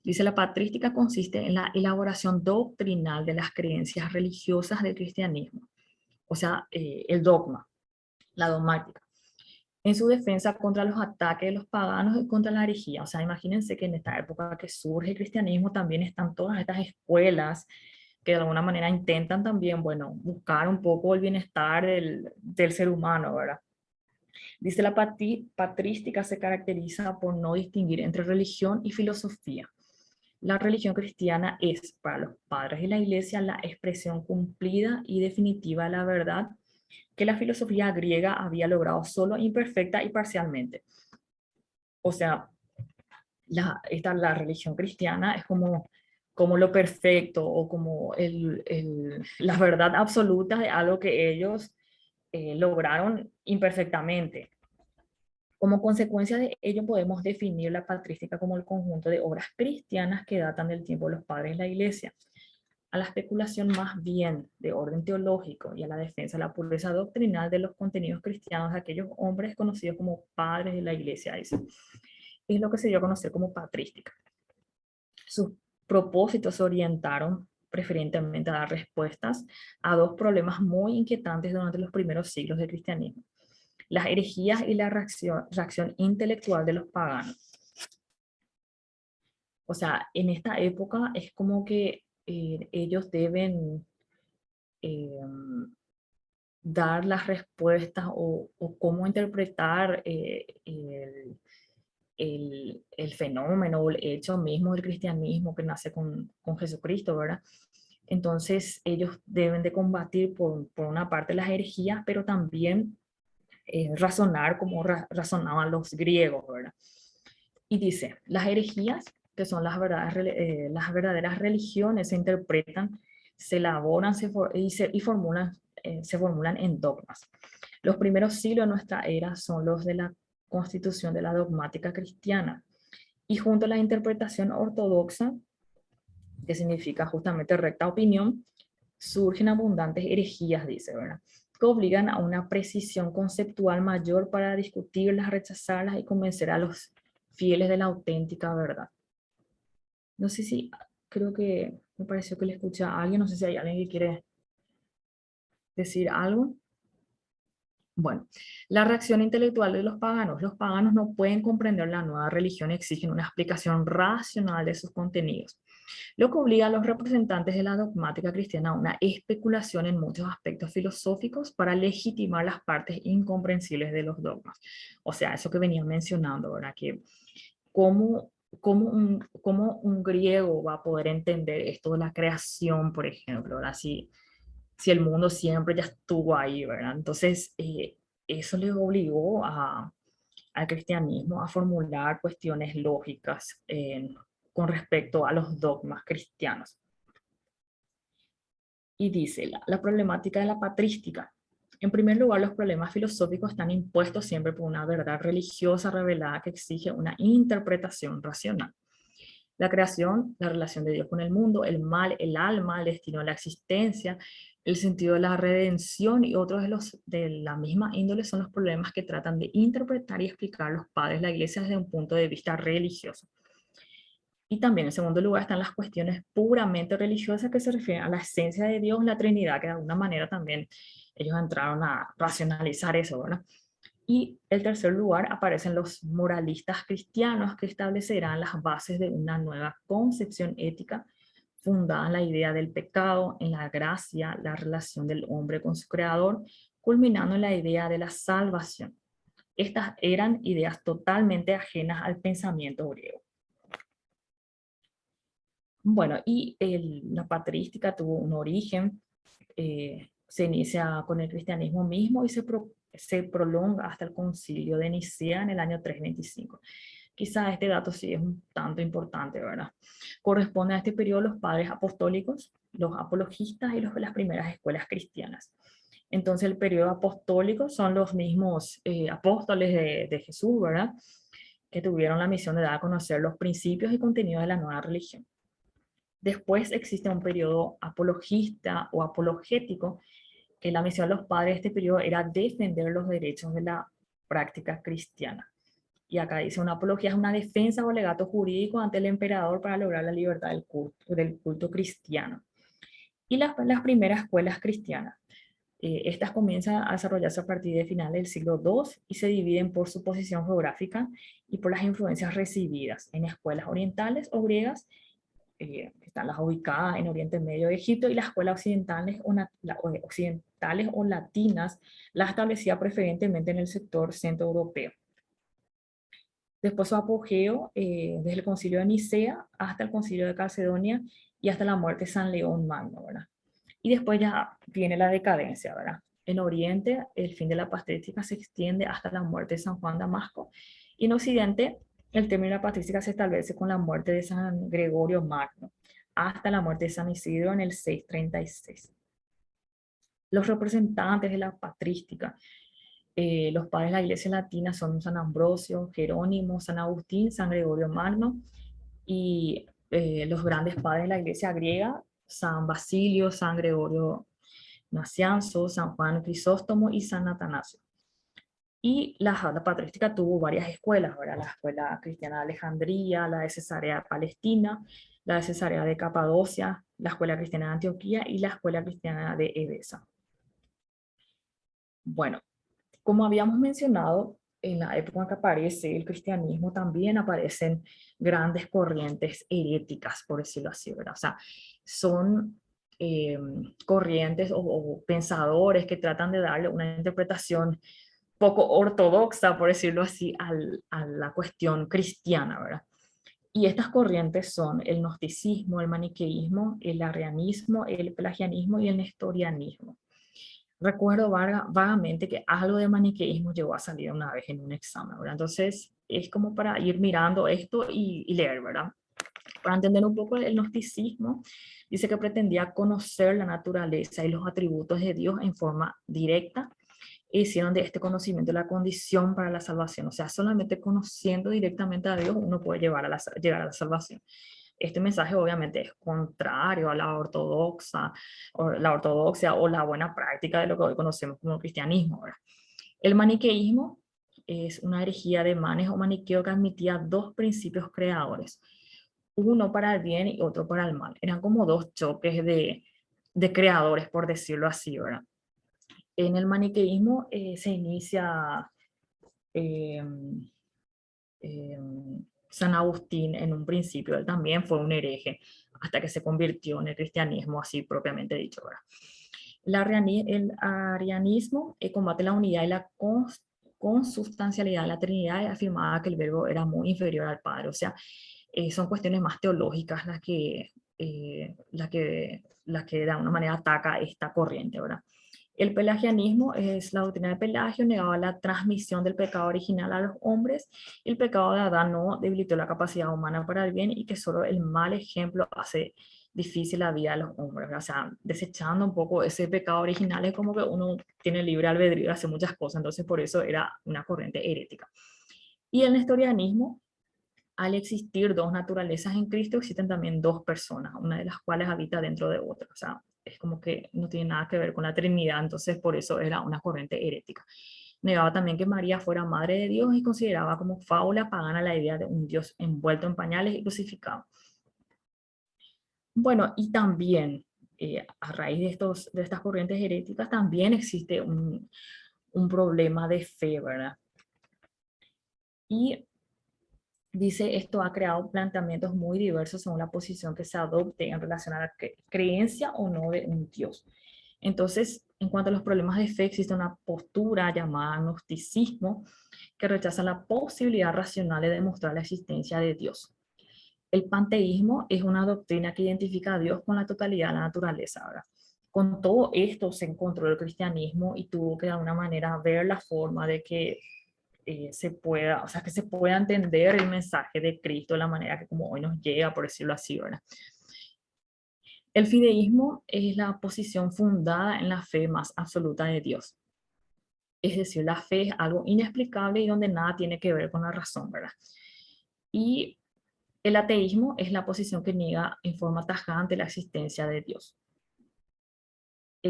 Dice, la patrística consiste en la elaboración doctrinal de las creencias religiosas del cristianismo, o sea, el dogma, la dogmática, en su defensa contra los ataques de los paganos y contra la herejía. O sea, imagínense que en esta época que surge el cristianismo también están todas estas escuelas que de alguna manera intentan también, bueno, buscar un poco el bienestar del ser humano, ¿verdad? Dice, la patrística se caracteriza por no distinguir entre religión y filosofía. La religión cristiana es, para los padres de la iglesia, la expresión cumplida y definitiva de la verdad que la filosofía griega había logrado solo imperfecta y parcialmente. O sea, la religión cristiana es como lo perfecto o como la verdad absoluta de algo que ellos lograron imperfectamente. Como consecuencia de ello, podemos definir la patrística como el conjunto de obras cristianas que datan del tiempo de los padres de la Iglesia. A la especulación más bien de orden teológico y a la defensa de la pureza doctrinal de los contenidos cristianos de aquellos hombres conocidos como padres de la Iglesia, dice, es lo que se dio a conocer como patrística. Sus propósitos se orientaron preferentemente a dar respuestas a dos problemas muy inquietantes durante los primeros siglos del cristianismo: las herejías y la reacción intelectual de los paganos. O sea, en esta época es como que ellos deben eh, dar las respuestas o cómo interpretar el fenómeno o el hecho mismo del cristianismo que nace con Jesucristo, ¿verdad? Entonces ellos deben de combatir por una parte las herejías, pero también razonar como razonaban los griegos, ¿verdad? Y dice, las herejías, que son las verdaderas religiones, se interpretan, se elaboran se formulan en dogmas. Los primeros siglos de nuestra era son los de la constitución de la dogmática cristiana, y junto a la interpretación ortodoxa, que significa justamente recta opinión, surgen abundantes herejías, dice, ¿verdad?, que obligan a una precisión conceptual mayor para discutirlas, rechazarlas y convencer a los fieles de la auténtica verdad. No sé si, creo que me pareció que le escuché a alguien, no sé si hay alguien que quiere decir algo. Bueno, la reacción intelectual de los paganos. Los paganos no pueden comprender la nueva religión y exigen una explicación racional de sus contenidos, lo que obliga a los representantes de la dogmática cristiana a una especulación en muchos aspectos filosóficos para legitimar las partes incomprensibles de los dogmas. O sea, eso que venía mencionando, ¿verdad? Que cómo un griego va a poder entender esto de la creación, por ejemplo, ¿verdad? Si el mundo siempre ya estuvo ahí, ¿verdad? Entonces, eso le obligó al cristianismo a formular cuestiones lógicas con respecto a los dogmas cristianos. Y dice, la problemática de la patrística. En primer lugar, los problemas filosóficos están impuestos siempre por una verdad religiosa revelada que exige una interpretación racional. La creación, la relación de Dios con el mundo, el mal, el alma, el destino de la existencia, el sentido de la redención y otros de la misma índole son los problemas que tratan de interpretar y explicar los padres de la Iglesia desde un punto de vista religioso. Y también en segundo lugar están las cuestiones puramente religiosas que se refieren a la esencia de Dios, la Trinidad, que de alguna manera también ellos entraron a racionalizar eso, ¿verdad? Y en tercer lugar aparecen los moralistas cristianos que establecerán las bases de una nueva concepción ética fundada en la idea del pecado, en la gracia, la relación del hombre con su creador, culminando en la idea de la salvación. Estas eran ideas totalmente ajenas al pensamiento griego. Bueno, y la patrística tuvo un origen, se inicia con el cristianismo mismo y se prolonga hasta el concilio de Nicea en el año 325. Quizá este dato sí es un tanto importante, ¿verdad? Corresponde a este periodo los padres apostólicos, los apologistas y las primeras escuelas cristianas. Entonces el periodo apostólico son los mismos apóstoles de Jesús, ¿verdad?, que tuvieron la misión de dar a conocer los principios y contenidos de la nueva religión. Después existe un periodo apologista o apologético, que la misión de los padres de este periodo era defender los derechos de la práctica cristiana. Y acá dice, una apología es una defensa o alegato jurídico ante el emperador para lograr la libertad del culto cristiano. Y las primeras escuelas cristianas. Estas comienzan a desarrollarse a partir de finales del siglo II y se dividen por su posición geográfica y por las influencias recibidas en escuelas orientales o griegas, están las ubicadas en Oriente Medio de Egipto, y las escuelas occidentales o latinas, las establecidas preferentemente en el sector centroeuropeo. Después su apogeo desde el concilio de Nicea hasta el concilio de Calcedonia y hasta la muerte de San León Magno, ¿verdad? Y después ya viene la decadencia, ¿verdad? En Oriente el fin de la patrística se extiende hasta la muerte de San Juan Damasco, y en Occidente el término de la patrística se establece con la muerte de San Gregorio Magno, hasta la muerte de San Isidro en el 636. Los representantes de la patrística Los padres de la Iglesia Latina son San Ambrosio, Jerónimo, San Agustín, San Gregorio Magno, y los grandes padres de la Iglesia griega, San Basilio, San Gregorio Nacianzo, San Juan Crisóstomo y San Atanasio. Y la patrística tuvo varias escuelas, ¿verdad? La escuela cristiana de Alejandría, la de Cesarea de Palestina, la de Cesarea de Capadocia, la escuela cristiana de Antioquía y la escuela cristiana de Edesa. Bueno, como habíamos mencionado, en la época en que aparece el cristianismo también aparecen grandes corrientes heréticas, por decirlo así, ¿verdad? O sea, son corrientes o pensadores que tratan de darle una interpretación poco ortodoxa, por decirlo así, a la cuestión cristiana, ¿verdad? Y estas corrientes son el gnosticismo, el maniqueísmo, el arrianismo, el pelagianismo y el nestorianismo. Recuerdo vagamente que algo de maniqueísmo llegó a salir una vez en un examen, ¿verdad? Entonces es como para ir mirando esto y leer, ¿verdad? Para entender un poco el gnosticismo, dice que pretendía conocer la naturaleza y los atributos de Dios en forma directa, e hicieron de este conocimiento la condición para la salvación. O sea, solamente conociendo directamente a Dios uno puede llegar a la salvación. Este mensaje obviamente es contrario a la ortodoxia o la buena práctica de lo que hoy conocemos como el cristianismo, ¿verdad? El maniqueísmo es una herejía de Manes o maniqueo que admitía dos principios creadores, uno para el bien y otro para el mal. Eran como dos choques de creadores, por decirlo así, ¿verdad? En el maniqueísmo se inicia eh, eh, San Agustín en un principio, él también fue un hereje, hasta que se convirtió en el cristianismo así propiamente dicho, ¿verdad? El arianismo combate la unidad y la consubstancialidad de la Trinidad y afirmaba que el verbo era muy inferior al Padre, o sea, son cuestiones más teológicas las que de alguna manera ataca esta corriente, ¿verdad? El pelagianismo es la doctrina de Pelagio, negaba la transmisión del pecado original a los hombres. El pecado de Adán no debilitó la capacidad humana para el bien y que solo el mal ejemplo hace difícil la vida de los hombres. O sea, desechando un poco ese pecado original es como que uno tiene libre albedrío de hacer muchas cosas, entonces por eso era una corriente herética. Y el nestorianismo, al existir dos naturalezas en Cristo, existen también dos personas, una de las cuales habita dentro de otra. O sea, es como que no tiene nada que ver con la Trinidad, entonces por eso era una corriente herética. Negaba también que María fuera madre de Dios y consideraba como fábula pagana la idea de un Dios envuelto en pañales y crucificado. Bueno, y también a raíz de estas corrientes heréticas también existe un problema de fe, ¿verdad? Y dice, esto ha creado planteamientos muy diversos según la posición que se adopte en relación a la creencia o no de un Dios. Entonces, en cuanto a los problemas de fe, existe una postura llamada gnosticismo que rechaza la posibilidad racional de demostrar la existencia de Dios. El panteísmo es una doctrina que identifica a Dios con la totalidad de la naturaleza, ¿verdad? Con todo esto se encontró el cristianismo y tuvo que de alguna manera ver la forma de que se pueda, o sea, que se pueda entender el mensaje de Cristo de la manera que como hoy nos llega, por decirlo así, ¿verdad? El fideísmo es la posición fundada en la fe más absoluta de Dios. Es decir, la fe es algo inexplicable y donde nada tiene que ver con la razón, ¿verdad? Y el ateísmo es la posición que niega en forma tajante la existencia de Dios.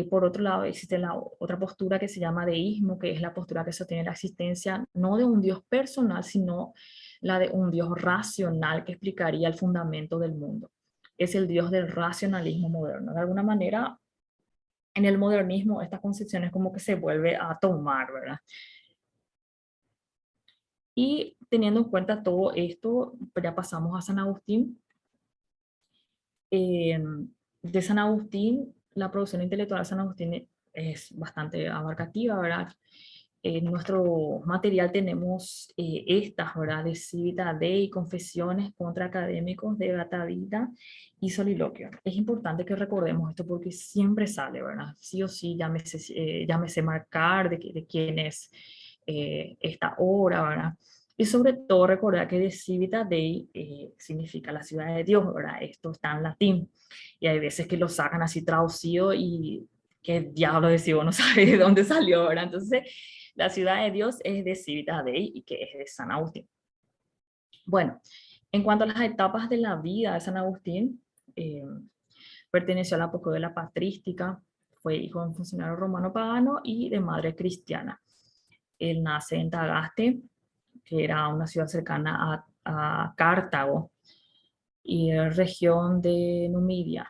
Por otro lado, existe la otra postura que se llama deísmo, que es la postura que sostiene la existencia no de un Dios personal, sino la de un Dios racional que explicaría el fundamento del mundo. Es el Dios del racionalismo moderno. De alguna manera, en el modernismo, esta concepción es como que se vuelve a tomar, ¿verdad? Y teniendo en cuenta todo esto, ya pasamos a San Agustín. De San Agustín, la producción intelectual de San Agustín es bastante abarcativa, ¿verdad? En nuestro material tenemos estas, ¿verdad? De Civita Dei, Confesiones contra Académicos, de Gatavita y Soliloquio. Es importante que recordemos esto porque siempre sale, ¿verdad? Sí o sí, ya me sé marcar de quién es esta obra, ¿verdad? Y sobre todo recordar que de Civita Dei significa la ciudad de Dios, ¿verdad? Esto está en latín. Y hay veces que lo sacan así traducido y qué diablo decimos, no sabe de dónde salió, ¿verdad? Entonces, La ciudad de Dios es de Civitas Dei y que es de San Agustín. Bueno, en cuanto a las etapas de la vida de San Agustín, perteneció al apogeo de la patrística, fue hijo de un funcionario romano pagano y de madre cristiana. Él nace en Tagaste, que era una ciudad cercana a Cartago, y región de Numidia,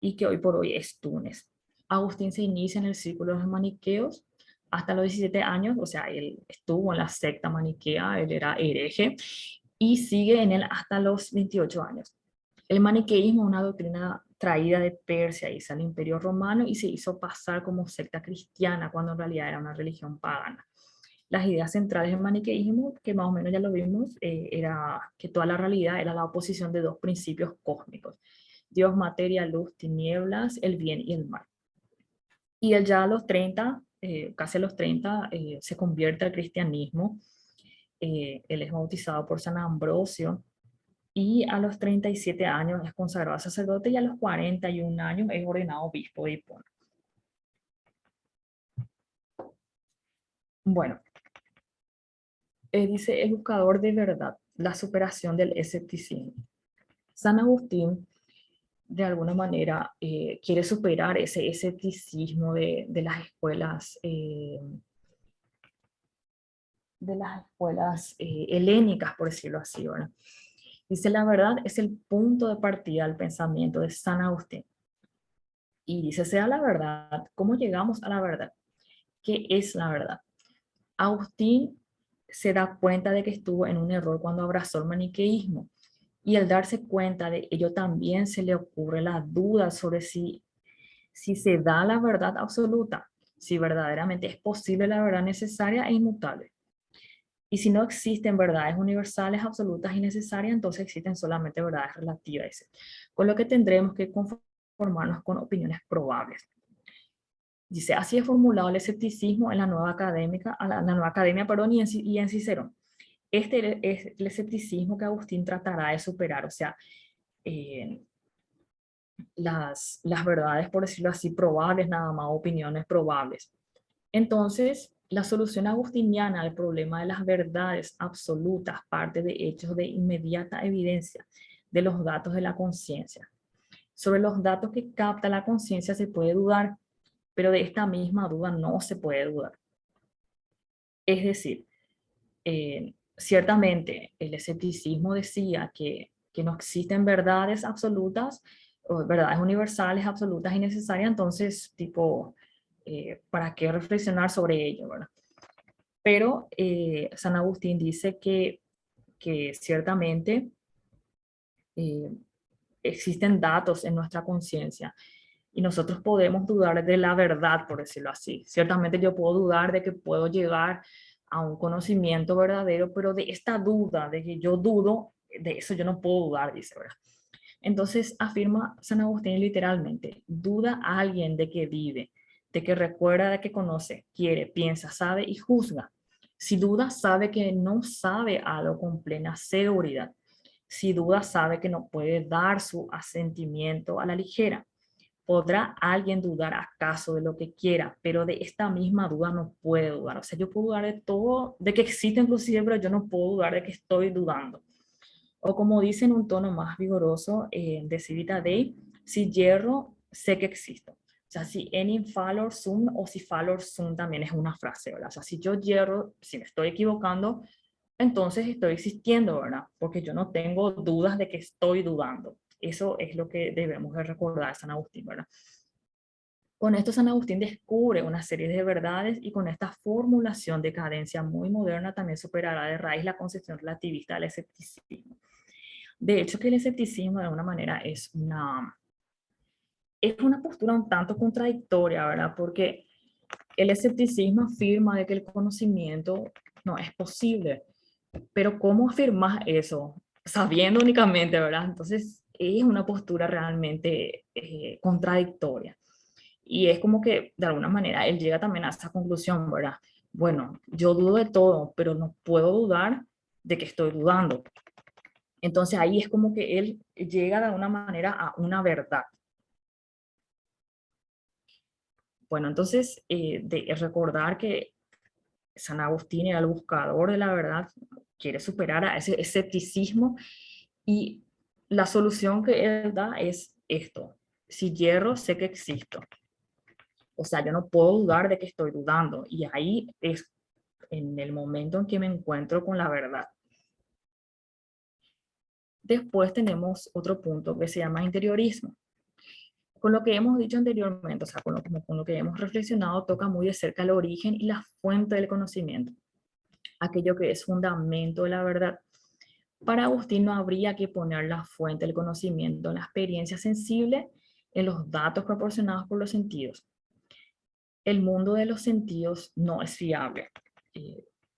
y que hoy por hoy es Túnez. Agustín se inicia en el círculo de los maniqueos hasta los 17 años, o sea, él estuvo en la secta maniquea, él era hereje, y sigue en él hasta los 28 años. El maniqueísmo es una doctrina traída de Persia, hizo el Imperio Romano y se hizo pasar como secta cristiana cuando en realidad era una religión pagana. Las ideas centrales del maniqueísmo, que más o menos ya lo vimos, era que toda la realidad era la oposición de dos principios cósmicos: Dios, materia, luz, tinieblas, el bien y el mal. Y él ya a los 30, casi a los 30, se convierte al cristianismo. Él es bautizado por San Ambrosio y a los 37 años es consagrado sacerdote y a los 41 años es ordenado obispo de Hipona. Bueno, dice el buscador de verdad, la superación del escepticismo. San Agustín, de alguna manera, quiere superar ese escepticismo de las escuelas helénicas, por decirlo así, ¿verdad? Dice, la verdad es el punto de partida del pensamiento de San Agustín. Y dice, sea la verdad, ¿cómo llegamos a la verdad? ¿Qué es la verdad? Agustín se da cuenta de que estuvo en un error cuando abrazó el maniqueísmo. Y al darse cuenta de ello también se le ocurre la duda sobre si se da la verdad absoluta, si verdaderamente es posible la verdad necesaria e inmutable. Y si no existen verdades universales, absolutas y necesarias, entonces existen solamente verdades relativas, con lo que tendremos que conformarnos con opiniones probables. Dice, así es formulado el escepticismo en la nueva academia, y en Cicerón. Este es el escepticismo que Agustín tratará de superar, o sea, eh, las verdades, por decirlo así, probables, nada más, opiniones probables. Entonces, la solución agustiniana al problema de las verdades absolutas parte de hechos de inmediata evidencia, de los datos de la conciencia. Sobre los datos que capta la conciencia se puede dudar, pero de esta misma duda no se puede dudar. Es decir, ciertamente el escepticismo decía que no existen verdades absolutas, o verdades universales, absolutas y necesarias, entonces, tipo, ¿para qué reflexionar sobre ello, verdad? Pero San Agustín dice que ciertamente eh, existen datos en nuestra conciencia y nosotros podemos dudar de la verdad, por decirlo así. Ciertamente yo puedo dudar de que puedo llegar a un conocimiento verdadero, pero de esta duda, de que yo dudo, de eso yo no puedo dudar, dice, ¿verdad? Entonces afirma San Agustín literalmente, duda a alguien de que vive, de que recuerda, de que conoce, quiere, piensa, sabe y juzga. Si duda, sabe que no sabe algo con plena seguridad. Si duda, sabe que no puede dar su asentimiento a la ligera. ¿Podrá alguien dudar acaso de lo que quiera? Pero de esta misma duda no puede dudar. O sea, yo puedo dudar de todo, de que existe inclusive, pero yo no puedo dudar de que estoy dudando. O como dice en un tono más vigoroso de Civita Dei, si hierro, sé que existo. O sea, si enim fallor sum o si fallor sum también es una frase, ¿verdad? O sea, si yo hierro, si me estoy equivocando, entonces estoy existiendo, ¿verdad? Porque yo no tengo dudas de que estoy dudando. Eso es lo que debemos de recordar, San Agustín, ¿verdad? Con esto San Agustín descubre una serie de verdades y con esta formulación de cadencia muy moderna también superará de raíz la concepción relativista del escepticismo. De hecho, que el escepticismo de alguna manera es una postura un tanto contradictoria, ¿verdad? Porque el escepticismo afirma de que el conocimiento no es posible, pero ¿cómo afirmas eso? Sabiendo únicamente, ¿verdad? Entonces es una postura realmente contradictoria. Y es como que de alguna manera él llega también a esa conclusión, ¿verdad? Bueno, yo dudo de todo, pero no puedo dudar de que estoy dudando. Entonces ahí es como que él llega de alguna manera a una verdad. Bueno, entonces de recordar que San Agustín era el buscador de la verdad, quiere superar a ese escepticismo y la solución que él da es esto: si hierro, sé que existo. O sea, yo no puedo dudar de que estoy dudando, y ahí es en el momento en que me encuentro con la verdad. Después tenemos otro punto que se llama interiorismo. Con lo que hemos dicho anteriormente, o sea, con lo que hemos reflexionado, toca muy de cerca el origen y la fuente del conocimiento, aquello que es fundamento de la verdad. Para Agustín no habría que poner la fuente del conocimiento en la experiencia sensible, en los datos proporcionados por los sentidos. El mundo de los sentidos no es fiable.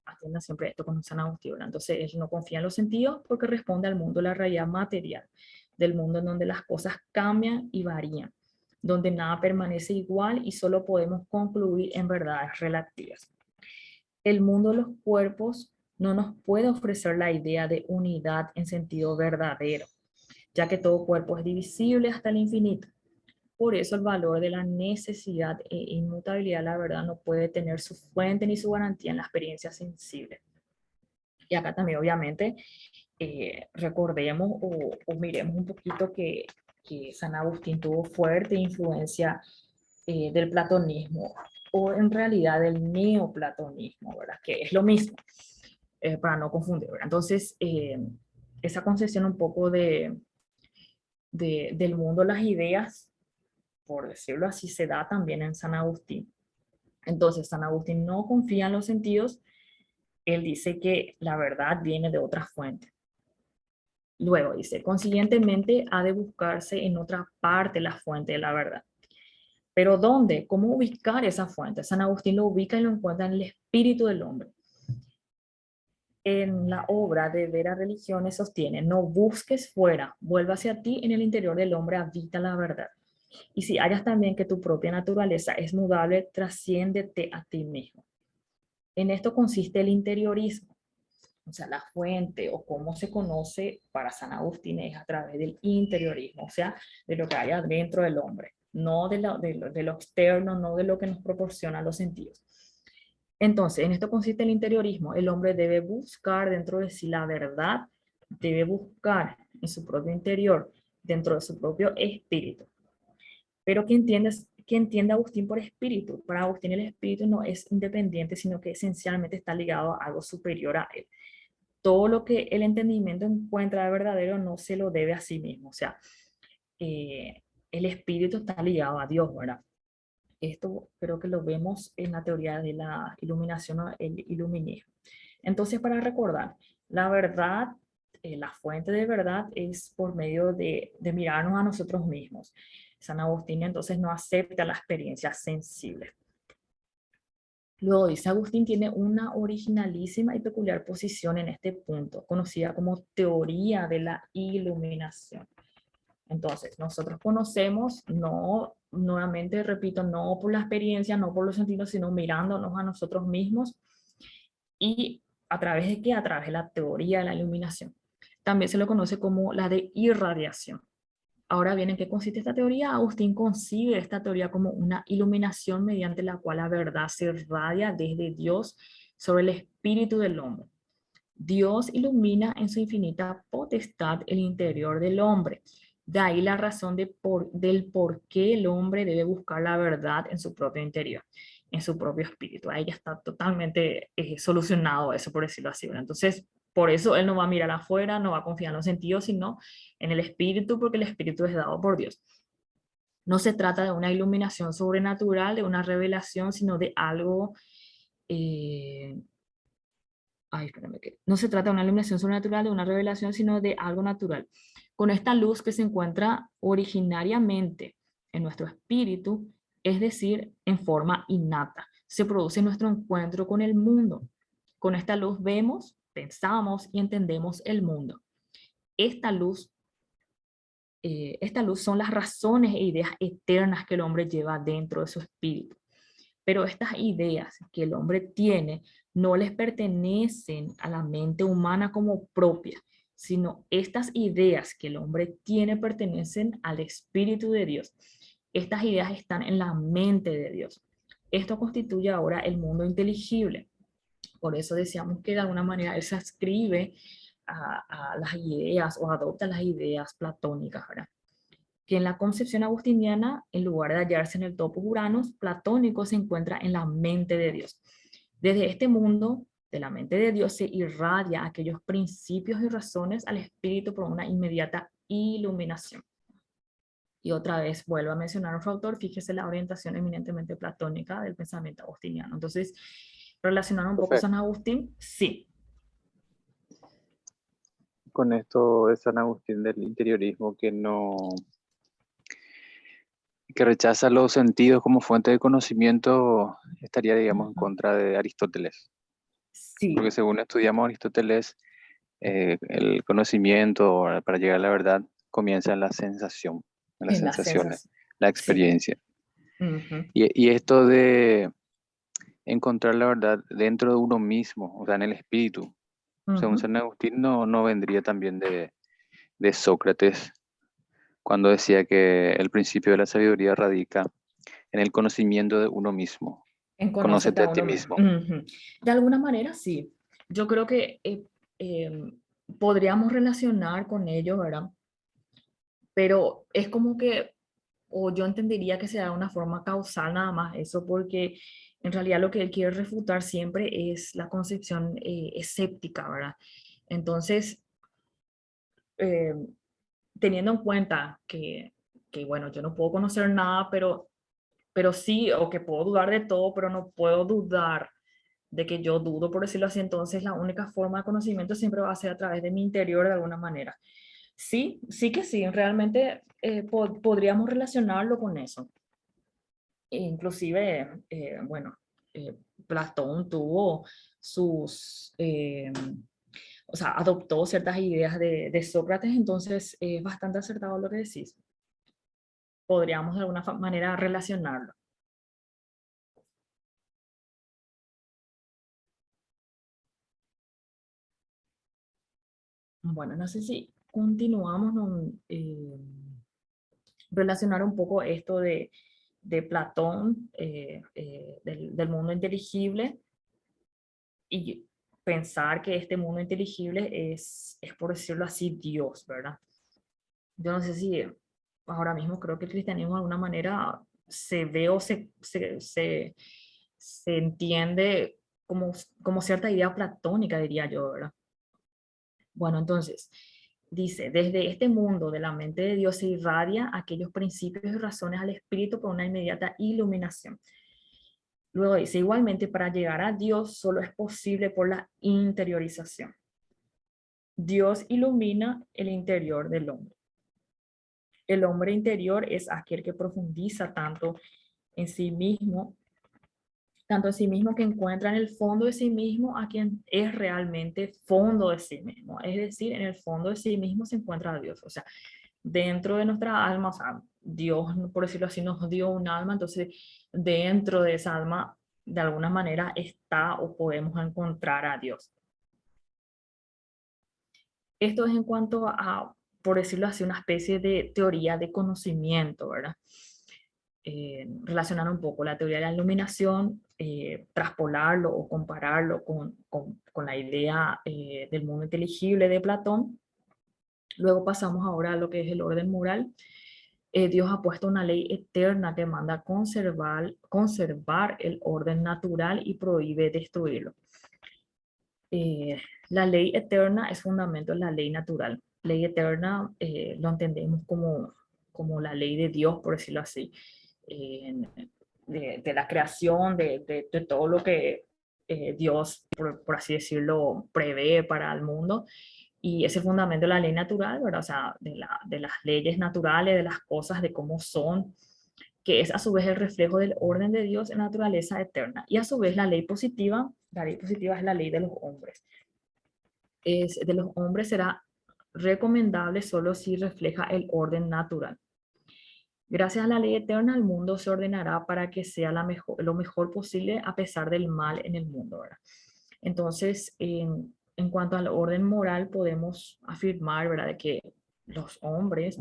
Atienda siempre esto con San Agustín, ¿verdad? Entonces él no confía en los sentidos porque responde al mundo de la realidad material, del mundo en donde las cosas cambian y varían, donde nada permanece igual y solo podemos concluir en verdades relativas. El mundo de los cuerpos no nos puede ofrecer la idea de unidad en sentido verdadero, ya que todo cuerpo es divisible hasta el infinito. Por eso el valor de la necesidad e inmutabilidad de la verdad no puede tener su fuente ni su garantía en la experiencia sensible. Y acá también, obviamente, recordemos o miremos un poquito que San Agustín tuvo fuerte influencia del platonismo, o en realidad del neoplatonismo, ¿verdad? Que es lo mismo, para no confundir, ¿verdad? Entonces, esa concepción un poco del mundo de las ideas, por decirlo así, se da también en San Agustín. Entonces, San Agustín no confía en los sentidos, él dice que la verdad viene de otra fuente. Luego dice, consiguientemente ha de buscarse en otra parte la fuente de la verdad. ¿Pero dónde? ¿Cómo ubicar esa fuente? San Agustín lo ubica y lo encuentra en el espíritu del hombre. En la obra de Vera Religiones sostiene, no busques fuera, vuelva hacia ti, en el interior del hombre habita la verdad. Y si hallas también que tu propia naturaleza es mudable, trasciéndete a ti mismo. En esto consiste el interiorismo. O sea, la fuente o cómo se conoce para San Agustín es a través del interiorismo, o sea, de lo que hay adentro del hombre, no de lo externo, no de lo que nos proporcionan los sentidos. Entonces, en esto consiste el interiorismo. El hombre debe buscar dentro de sí la verdad, debe buscar en su propio interior, dentro de su propio espíritu. Pero ¿qué entiende Agustín por espíritu? Para Agustín el espíritu no es independiente, sino que esencialmente está ligado a algo superior a él. Todo lo que el entendimiento encuentra de verdadero no se lo debe a sí mismo. O sea, el espíritu está ligado a Dios, ¿verdad? Esto creo que lo vemos en la teoría de la iluminación o el iluminismo. Entonces, para recordar, la verdad, la fuente de verdad es por medio de mirarnos a nosotros mismos. San Agustín entonces no acepta la experiencia sensible. Luego dice, Agustín tiene una originalísima y peculiar posición en este punto, conocida como teoría de la iluminación. Entonces, nosotros conocemos, no, nuevamente repito, no por la experiencia, no por los sentidos, sino mirándonos a nosotros mismos. ¿Y a través de qué? A través de la teoría de la iluminación. También se lo conoce como la de irradiación. Ahora bien, ¿en qué consiste esta teoría? Agustín concibe esta teoría como una iluminación mediante la cual la verdad se irradia desde Dios sobre el espíritu del hombre. Dios ilumina en su infinita potestad el interior del hombre. De ahí la razón del por qué el hombre debe buscar la verdad en su propio interior, en su propio espíritu. Ahí ya está totalmente solucionado eso, por decirlo así, ¿verdad? Entonces, por eso él no va a mirar afuera, no va a confiar en los sentidos, sino en el espíritu, porque el espíritu es dado por Dios. No se trata de una iluminación sobrenatural, de una revelación, sino de algo... no se trata de una iluminación sobrenatural, de una revelación, sino de algo natural. Con esta luz que se encuentra originariamente en nuestro espíritu, es decir, en forma innata, se produce nuestro encuentro con el mundo. Con esta luz vemos, pensamos y entendemos el mundo. Esta luz son las razones e ideas eternas que el hombre lleva dentro de su espíritu. Pero estas ideas que el hombre tiene no les pertenecen a la mente humana como propia, sino estas ideas que el hombre tiene pertenecen al Espíritu de Dios. Estas ideas están en la mente de Dios. Esto constituye ahora el mundo inteligible. Por eso decíamos que de alguna manera él se adscribe a las ideas o adopta las ideas platónicas, ¿verdad? Que en la concepción agustiniana, en lugar de hallarse en el topos uranos, platónico se encuentra en la mente de Dios. Desde este mundo, de la mente de Dios, se irradia aquellos principios y razones al espíritu por una inmediata iluminación. Y otra vez vuelvo a mencionar a otro autor, fíjese la orientación eminentemente platónica del pensamiento agustiniano. Entonces, ¿relacionar un poco Profe, San Agustín? Sí. con esto de San Agustín del interiorismo que rechaza los sentidos como fuente de conocimiento, estaría, digamos, en contra de Aristóteles. Sí, Porque según estudiamos Aristóteles, el conocimiento para llegar a la verdad comienza en la sensación, en las en la sensaciones, sensación. la Sí. experiencia. Ujú, Y esto de encontrar la verdad dentro de uno mismo, o sea, en el espíritu, según ujú. San Agustín, no vendría también de Sócrates, cuando decía que el principio de la sabiduría radica en el conocimiento de uno mismo. En conocerte Conócete a a ti uno mismo. mismo. Ujú. De alguna manera, sí. Yo creo que podríamos relacionar con ello, ¿verdad? Pero es como que, o yo entendería que sea de una forma causal nada más eso, porque en realidad lo que él quiere refutar siempre es la concepción escéptica, ¿verdad? Entonces, eh, teniendo en cuenta que, bueno, yo no puedo conocer nada, pero sí, o que puedo dudar de todo, pero no puedo dudar de que yo dudo, por decirlo así, entonces la única forma de conocimiento siempre va a ser a través de mi interior de alguna manera. Sí, sí que sí, realmente podríamos relacionarlo con eso. E inclusive, bueno, Platón tuvo sus, o sea, adoptó ciertas ideas de Sócrates, entonces es bastante acertado lo que decís. Podríamos de alguna manera relacionarlo. Bueno, no sé si continuamos relacionar un poco esto de Platón, del mundo inteligible, y pensar que este mundo inteligible es, por decirlo así, Dios, ¿verdad? Yo no sé si ahora mismo creo que el cristianismo de alguna manera se ve o se entiende como cierta idea platónica, diría yo, ¿verdad? Bueno, entonces, dice, desde este mundo de la mente de Dios se irradia aquellos principios y razones al espíritu por una inmediata iluminación. Luego dice, igualmente para llegar a Dios solo es posible por la interiorización. Dios ilumina el interior del hombre. El hombre interior es aquel que profundiza en sí mismo, tanto en sí mismo que encuentra en el fondo de sí mismo a quien es realmente fondo de sí mismo. Es decir, en el fondo de sí mismo se encuentra a Dios. O sea, dentro de nuestra alma, o sea, Dios, por decirlo así, nos dio un alma, entonces dentro de esa alma, de alguna manera, está o podemos encontrar a Dios. Esto es en cuanto a, por decirlo así, una especie de teoría de conocimiento, ¿verdad? Relacionar un poco la teoría de la iluminación, traspolarlo o compararlo con la idea del mundo inteligible de Platón. Luego pasamos ahora a lo que es el orden moral. Dios ha puesto una ley eterna que manda conservar el orden natural y prohíbe destruirlo. Eh, la ley eterna es fundamento de la ley natural. Ley eterna lo entendemos como la ley de Dios, por decirlo así, eh, de la creación, de todo lo que Dios, por así decirlo, prevé para el mundo. Y ese fundamento de la ley natural, ¿verdad? O sea, de las leyes naturales, de las cosas, de cómo son, que es a su vez el reflejo del orden de Dios en la naturaleza eterna. Y a su vez la ley positiva es la ley de los hombres. De los hombres será recomendable solo si refleja el orden natural. Gracias a la ley eterna, el mundo se ordenará para que sea lo mejor posible a pesar del mal en el mundo, ¿verdad? Entonces, en cuanto al orden moral, podemos afirmar, ¿verdad?, de que los hombres,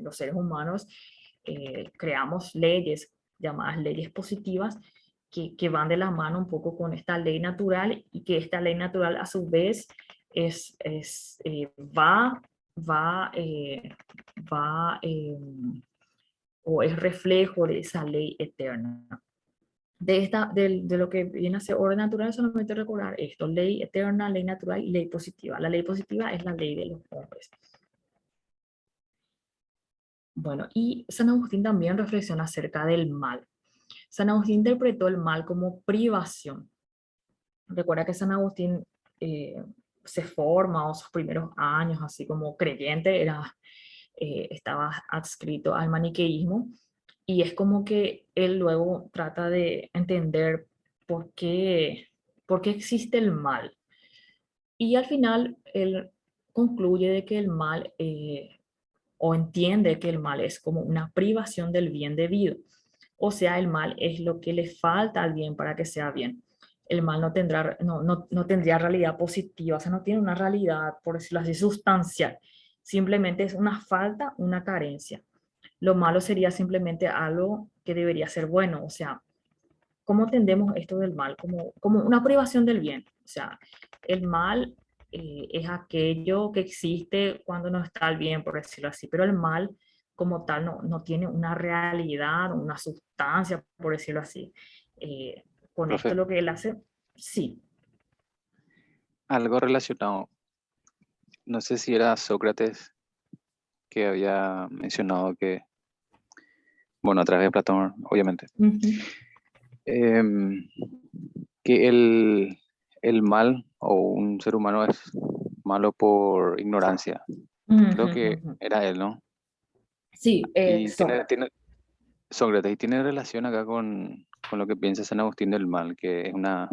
los seres humanos, creamos leyes llamadas leyes positivas que van de la mano un poco con esta ley natural, y que esta ley natural a su vez va o es reflejo de esa ley eterna. De lo que viene a ser orden natural, solamente recordar esto: ley eterna, ley natural y ley positiva. La ley positiva es la ley de los hombres. Bueno, y San Agustín también reflexiona acerca del mal. San Agustín interpretó el mal como privación. Recuerda que San Agustín se forma, o sus primeros años, así como creyente, estaba adscrito al maniqueísmo, y es como que él luego trata de entender por qué existe el mal. Y al final él concluye de que el mal, o entiende que el mal es como una privación del bien debido. O sea, el mal es lo que le falta al bien para que sea bien. El mal no tendría realidad positiva, o sea, no tiene una realidad, por decirlo así, sustancial. Simplemente es una falta, una carencia. Lo malo sería simplemente algo que debería ser bueno. O sea, ¿cómo entendemos esto del mal? Como una privación del bien. O sea, el mal es aquello que existe cuando no está el bien, por decirlo así, pero el mal como tal no tiene una realidad, una sustancia, por decirlo así. Con esto Profe, lo que él hace, sí. algo relacionado, no sé si era Sócrates que había mencionado que, bueno, a través de Platón, obviamente, Ujú, em, que el mal o un ser humano es malo por ignorancia. Creo ujú, que ujú. era él, ¿no? Sí, Y Sócrates. tiene Sócrates, y tiene relación acá con lo que piensa San Agustín del mal, que es una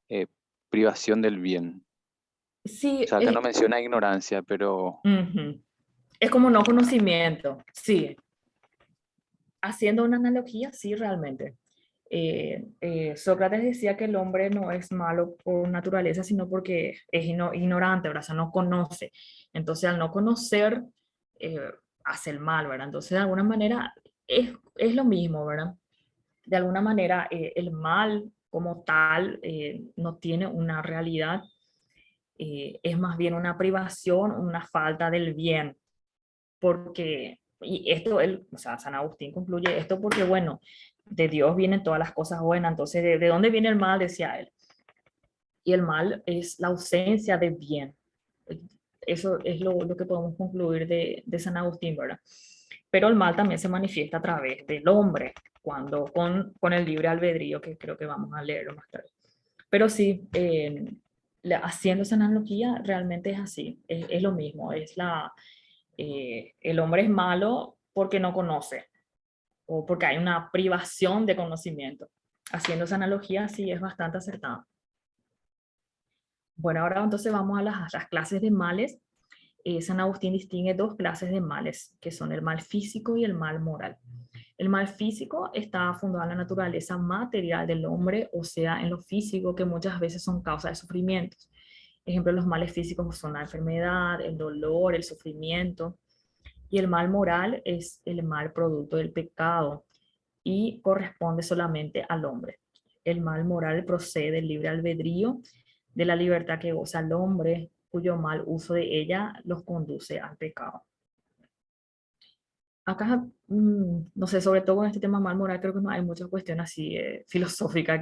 eh, privación del bien. O Sí, sea, acá no menciona ignorancia, pero ujú. Es como no conocimiento, sí. Haciendo una analogía, sí, realmente. Sócrates decía que el hombre no es malo por naturaleza, sino porque es ignorante, ¿verdad? O sea, no conoce. Entonces, al no conocer, eh, hace el mal, ¿verdad? Entonces, de alguna manera, es lo mismo, ¿verdad? De alguna manera, el mal como tal no tiene una realidad, es más bien una privación, una falta del bien, porque, y esto, o sea, San Agustín concluye esto porque, bueno, de Dios vienen todas las cosas buenas, entonces, ¿de dónde viene el mal? Decía él. Y el mal es la ausencia de bien. Eso es lo que podemos concluir de San Agustín, ¿verdad? Pero el mal también se manifiesta a través del hombre, con el libre albedrío, que creo que vamos a leerlo más tarde. Pero sí, haciendo esa analogía, realmente es así, es lo mismo, el hombre es malo porque no conoce, o porque hay una privación de conocimiento. Haciendo esa analogía, sí es bastante acertada. Bueno, ahora entonces vamos a las clases de males. San Agustín distingue dos clases de males, que son el mal físico y el mal moral. El mal físico está fundado en la naturaleza material del hombre, o sea, en lo físico, que muchas veces son causa de sufrimientos. Ejemplo, los males físicos son la enfermedad, el dolor, el sufrimiento. Y el mal moral es el mal producto del pecado y corresponde solamente al hombre. El mal moral procede del libre albedrío, de la libertad que goza el hombre, cuyo mal uso de ella los conduce al pecado. Acá, no sé, sobre todo con este tema mal moral, creo que no hay mucha cuestión así filosófica,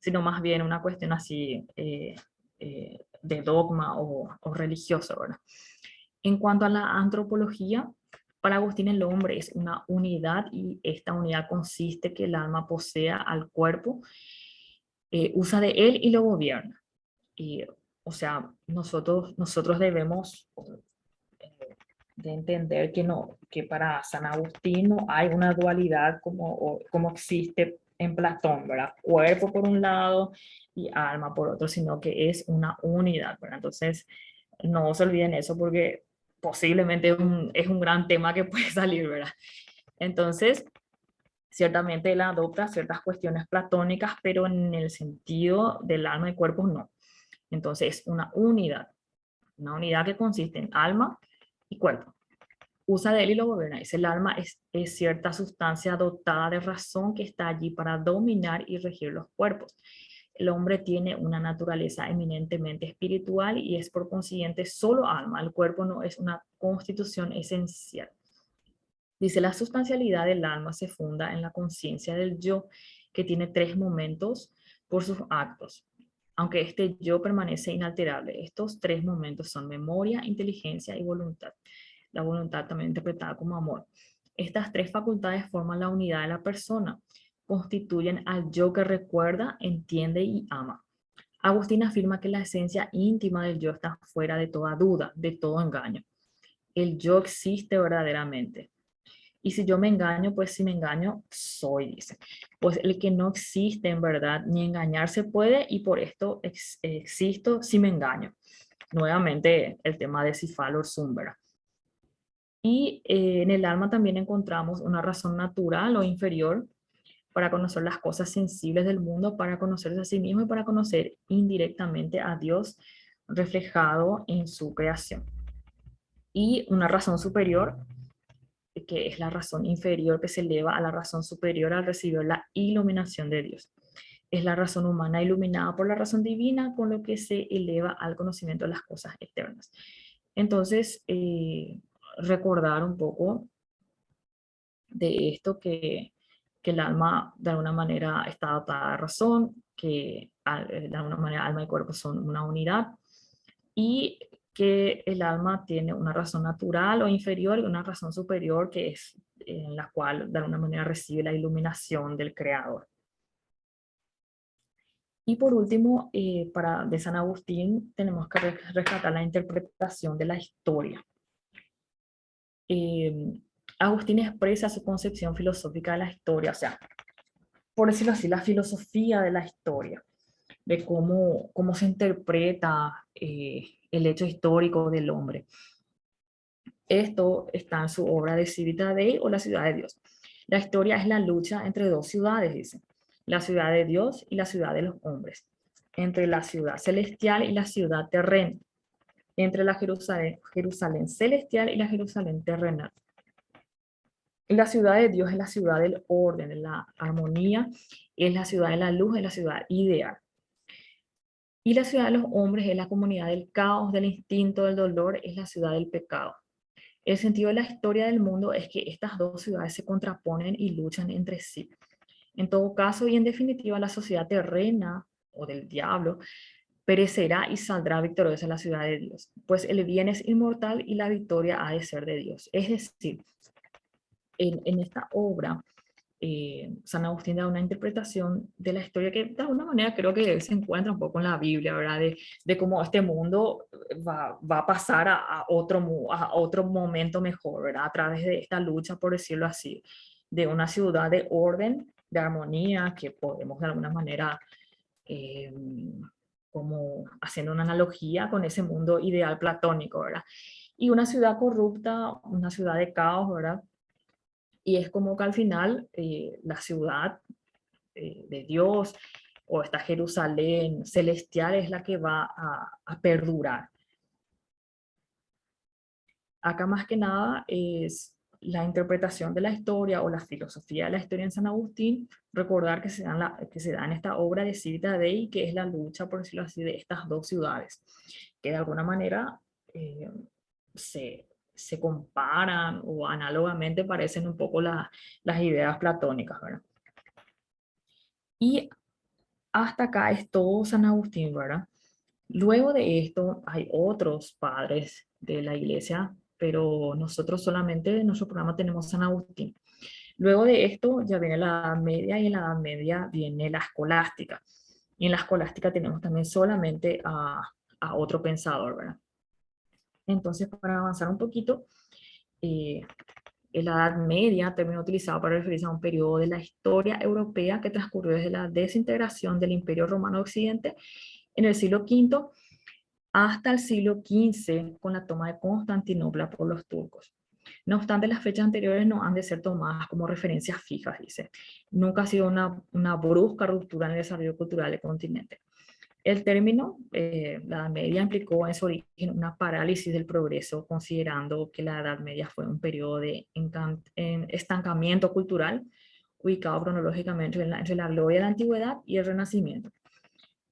sino más bien una cuestión así de dogma o religioso, ¿verdad? En cuanto a la antropología, para Agustín el hombre es una unidad, y esta unidad consiste que el alma posea al cuerpo, usa de él y lo gobierna. Y, o sea, nosotros debemos de entender que, no, que para San Agustín no hay una dualidad como existe en Platón, ¿verdad? Cuerpo por un lado y alma por otro, sino que es una unidad, ¿verdad? Entonces, no se olviden eso, porque posiblemente es un gran tema que puede salir, ¿verdad? Entonces, ciertamente él adopta ciertas cuestiones platónicas, pero en el sentido del alma y cuerpo no. Entonces, es una unidad que consiste en alma y cuerpo. usa de él y lo gobierna. Dice, el alma es cierta sustancia dotada de razón que está allí para dominar y regir los cuerpos. El hombre tiene una naturaleza eminentemente espiritual y es por consiguiente solo alma. El cuerpo no es una constitución esencial. Dice, la sustancialidad del alma se funda en la conciencia del yo, que tiene 3 momentos por sus actos. Aunque este yo permanece inalterable, estos 3 momentos son memoria, inteligencia y voluntad. La voluntad también interpretada como amor. Estas 3 facultades forman la unidad de la persona, constituyen al yo que recuerda, entiende y ama. Agustín afirma que la esencia íntima del yo está fuera de toda duda, de todo engaño. El yo existe verdaderamente. Y si yo me engaño, pues si me engaño, soy, dice. Pues el que no existe en verdad, ni engañarse puede, y por esto existo si me engaño. Nuevamente el tema de Cifalor-Sun. Y en el alma también encontramos una razón natural o inferior para conocer las cosas sensibles del mundo, para conocerse a sí mismo y para conocer indirectamente a Dios reflejado en su creación. Y una razón superior, que es la razón inferior que se eleva a la razón superior al recibir la iluminación de Dios. Es la razón humana iluminada por la razón divina, con lo que se eleva al conocimiento de las cosas eternas. Entonces, recordar un poco de esto que el alma de alguna manera está dotada de razón, que de alguna manera alma y cuerpo son una unidad, y que el alma tiene una razón natural o inferior y una razón superior que es en la cual de alguna manera recibe la iluminación del Creador. Y por último, de San Agustín tenemos que rescatar la interpretación de la historia. Agustín expresa su concepción filosófica de la historia, o sea, por decirlo así, la filosofía de la historia, de cómo se interpreta el hecho histórico del hombre. Esto está en su obra de Civita Dei o La ciudad de Dios. La historia es la lucha entre 2 ciudades, dice, la ciudad de Dios y la ciudad de los hombres, entre la ciudad celestial y la ciudad terrena, entre la Jerusalén celestial y la Jerusalén terrenal. La ciudad de Dios es la ciudad del orden, de la armonía, es la ciudad de la luz, es la ciudad ideal. Y la ciudad de los hombres es la comunidad del caos, del instinto, del dolor, es la ciudad del pecado. El sentido de la historia del mundo es que estas 2 ciudades se contraponen y luchan entre sí. En todo caso y en definitiva, la sociedad terrena o del diablo perecerá y saldrá victoriosa la ciudad de Dios, pues el bien es inmortal y la victoria ha de ser de Dios. Es decir, en esta obra, San Agustín da una interpretación de la historia que de alguna manera creo que se encuentra un poco en la Biblia, ¿verdad? De cómo este mundo va a pasar a otro momento mejor, ¿verdad? A través de esta lucha, por decirlo así, de una ciudad de orden, de armonía, que podemos de alguna manera, como haciendo una analogía con ese mundo ideal platónico, ¿verdad? Y una ciudad corrupta, una ciudad de caos, ¿verdad? Y es como que al final la ciudad de Dios o esta Jerusalén celestial es la que va a perdurar. Acá más que nada es la interpretación de la historia o la filosofía de la historia en San Agustín, recordar que se da en esta obra de Civita Dei, que es la lucha, por decirlo así, de estas 2 ciudades, que de alguna manera se comparan o análogamente parecen un poco las ideas platónicas, ¿verdad? Y hasta acá es todo San Agustín, ¿verdad? Luego de esto hay otros padres de la iglesia, pero nosotros solamente en nuestro programa tenemos San Agustín. Luego de esto ya viene la Edad Media y en la Edad Media viene la escolástica. Y en la escolástica tenemos también solamente a otro pensador, ¿verdad? Entonces, para avanzar un poquito, en la Edad Media, término utilizado para referirse a un periodo de la historia europea que transcurrió desde la desintegración del Imperio Romano de Occidente en el siglo V hasta el siglo XV con la toma de Constantinopla por los turcos. No obstante, las fechas anteriores no han de ser tomadas como referencias fijas, dice. Nunca ha sido una brusca ruptura en el desarrollo cultural del continente. El término, la Edad Media, implicó en su origen una parálisis del progreso, considerando que la Edad Media fue un periodo de estancamiento cultural, ubicado cronológicamente entre la gloria de la antigüedad y el Renacimiento.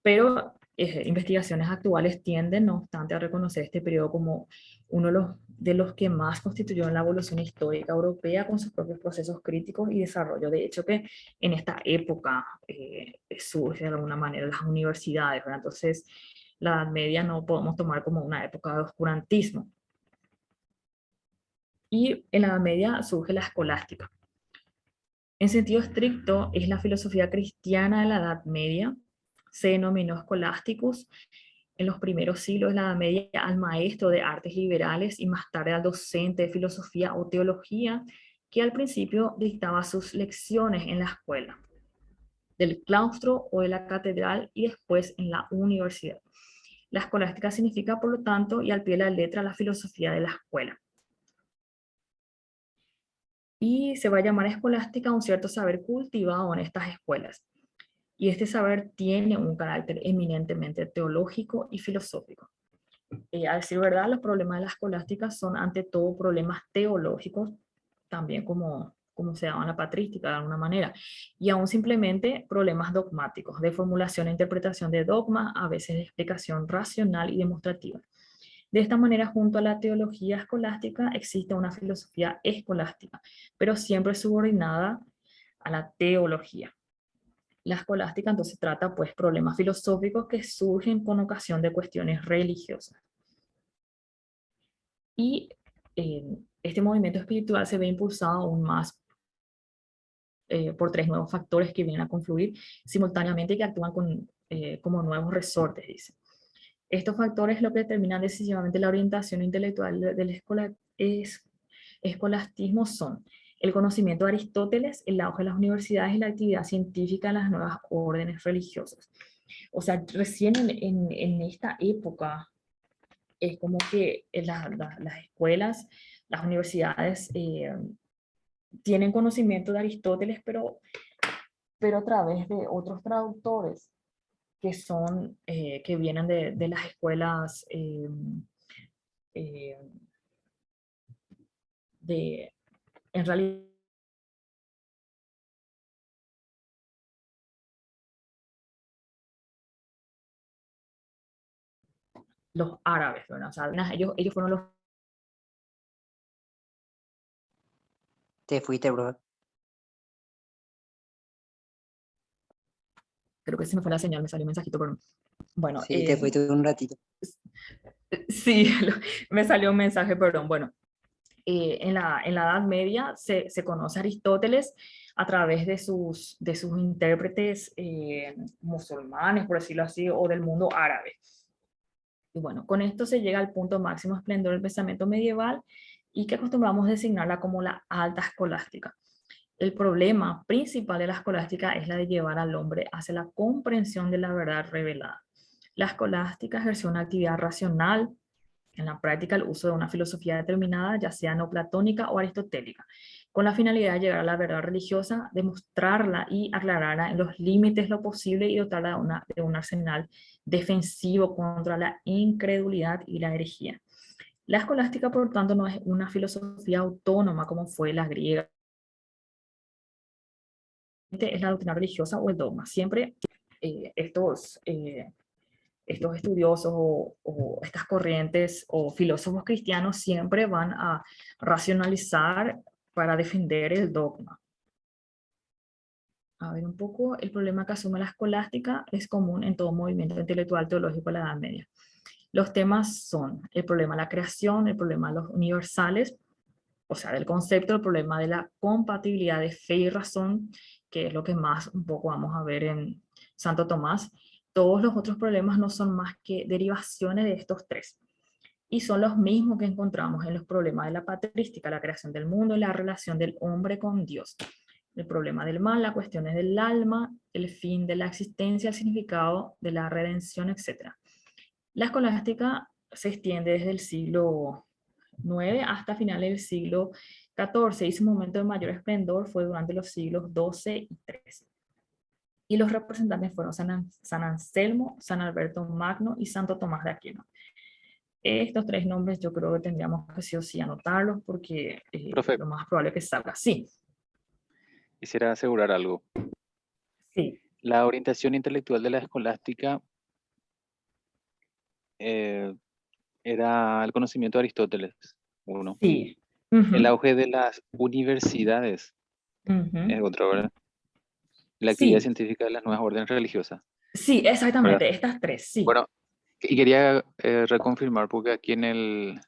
Pero investigaciones actuales tienden, no obstante, a reconocer este periodo como uno de los que más constituyó en la evolución histórica europea, con sus propios procesos críticos y desarrollo. De hecho, que en esta época surge de alguna manera las universidades, ¿verdad? Entonces, la Edad Media no podemos tomar como una época de oscurantismo. Y en la Edad Media surge la escolástica. En sentido estricto, es la filosofía cristiana de la Edad Media. Se denominó escolásticos en los primeros siglos de la Edad Media al maestro de artes liberales y más tarde al docente de filosofía o teología, que al principio dictaba sus lecciones en la escuela, del claustro o de la catedral y después en la universidad. La escolástica significa, por lo tanto, y al pie de la letra, la filosofía de la escuela. Y se va a llamar escolástica a un cierto saber cultivado en estas escuelas. Y este saber tiene un carácter eminentemente teológico y filosófico. A decir verdad, los problemas de la escolástica son ante todo problemas teológicos, también como se daba en la patrística de alguna manera, y aún simplemente problemas dogmáticos, de formulación e interpretación de dogma, a veces de explicación racional y demostrativa. De esta manera, junto a la teología escolástica, existe una filosofía escolástica, pero siempre subordinada a la teología. La escolástica entonces trata pues problemas filosóficos que surgen con ocasión de cuestiones religiosas. Y este movimiento espiritual se ve impulsado aún más por tres nuevos factores que vienen a confluir simultáneamente y que actúan como nuevos resortes, dice. Estos factores lo que determinan decisivamente la orientación intelectual del escolastismo son el conocimiento de Aristóteles, el auge de las universidades y la actividad científica en las nuevas órdenes religiosas. O sea, recién en esta época es como que las escuelas, las universidades tienen conocimiento de Aristóteles, pero a través de otros traductores que vienen de las escuelas eh, en realidad, los árabes, ¿verdad? O sea, ellos fueron los... Te fuiste, bro. Creo que se me fue la señal, me salió un mensajito, pero bueno, Sí, te fuiste un ratito. sí, me salió un mensaje, perdón. Bueno, en la Edad Media se conoce a Aristóteles a través de sus intérpretes musulmanes, por decirlo así, o del mundo árabe. Y bueno, con esto se llega al punto máximo esplendor del pensamiento medieval y que acostumbramos a designarla como la alta escolástica. El problema principal de la escolástica es la de llevar al hombre hacia la comprensión de la verdad revelada. La escolástica ejerció una actividad racional, en la práctica el uso de una filosofía determinada, ya sea neoplatónica o aristotélica, con la finalidad de llegar a la verdad religiosa, demostrarla y aclararla en los límites lo posible y dotarla de un arsenal defensivo contra la incredulidad y la herejía. La escolástica, por tanto, no es una filosofía autónoma como fue la griega, es la doctrina religiosa o el dogma. Siempre estos estudiosos o estas corrientes o filósofos cristianos siempre van a racionalizar para defender el dogma. A ver un poco, el problema que asume la escolástica es común en todo movimiento intelectual teológico de la Edad Media. Los temas son el problema de la creación, el problema de los universales, o sea, del concepto, el problema de la compatibilidad de fe y razón, que es lo que más un poco vamos a ver en Santo Tomás. Todos los otros problemas no son más que derivaciones de estos tres. Y son los mismos que encontramos en los problemas de la patrística, la creación del mundo y la relación del hombre con Dios. El problema del mal, las cuestiones del alma, el fin de la existencia, el significado de la redención, etc. La escolástica se extiende desde el siglo IX hasta finales del siglo XIV y su momento de mayor esplendor fue durante los siglos XII y XIII. y los representantes fueron San Anselmo, San Alberto Magno y Santo Tomás de Aquino. Estos tres nombres yo creo que tendríamos que sí o sí anotarlos porque Profe, lo más probable es que salga. Sí, quisiera asegurar algo. sí, La orientación intelectual de la escolástica eh, era el conocimiento de Aristóteles, uno. sí. El Ujú, auge de las universidades es ujú. otro, ¿verdad? La actividad Sí, científica de las nuevas órdenes religiosas, sí, ¿verdad? exactamente, estas tres, sí. Bueno, y quería reconfirmar, porque aquí en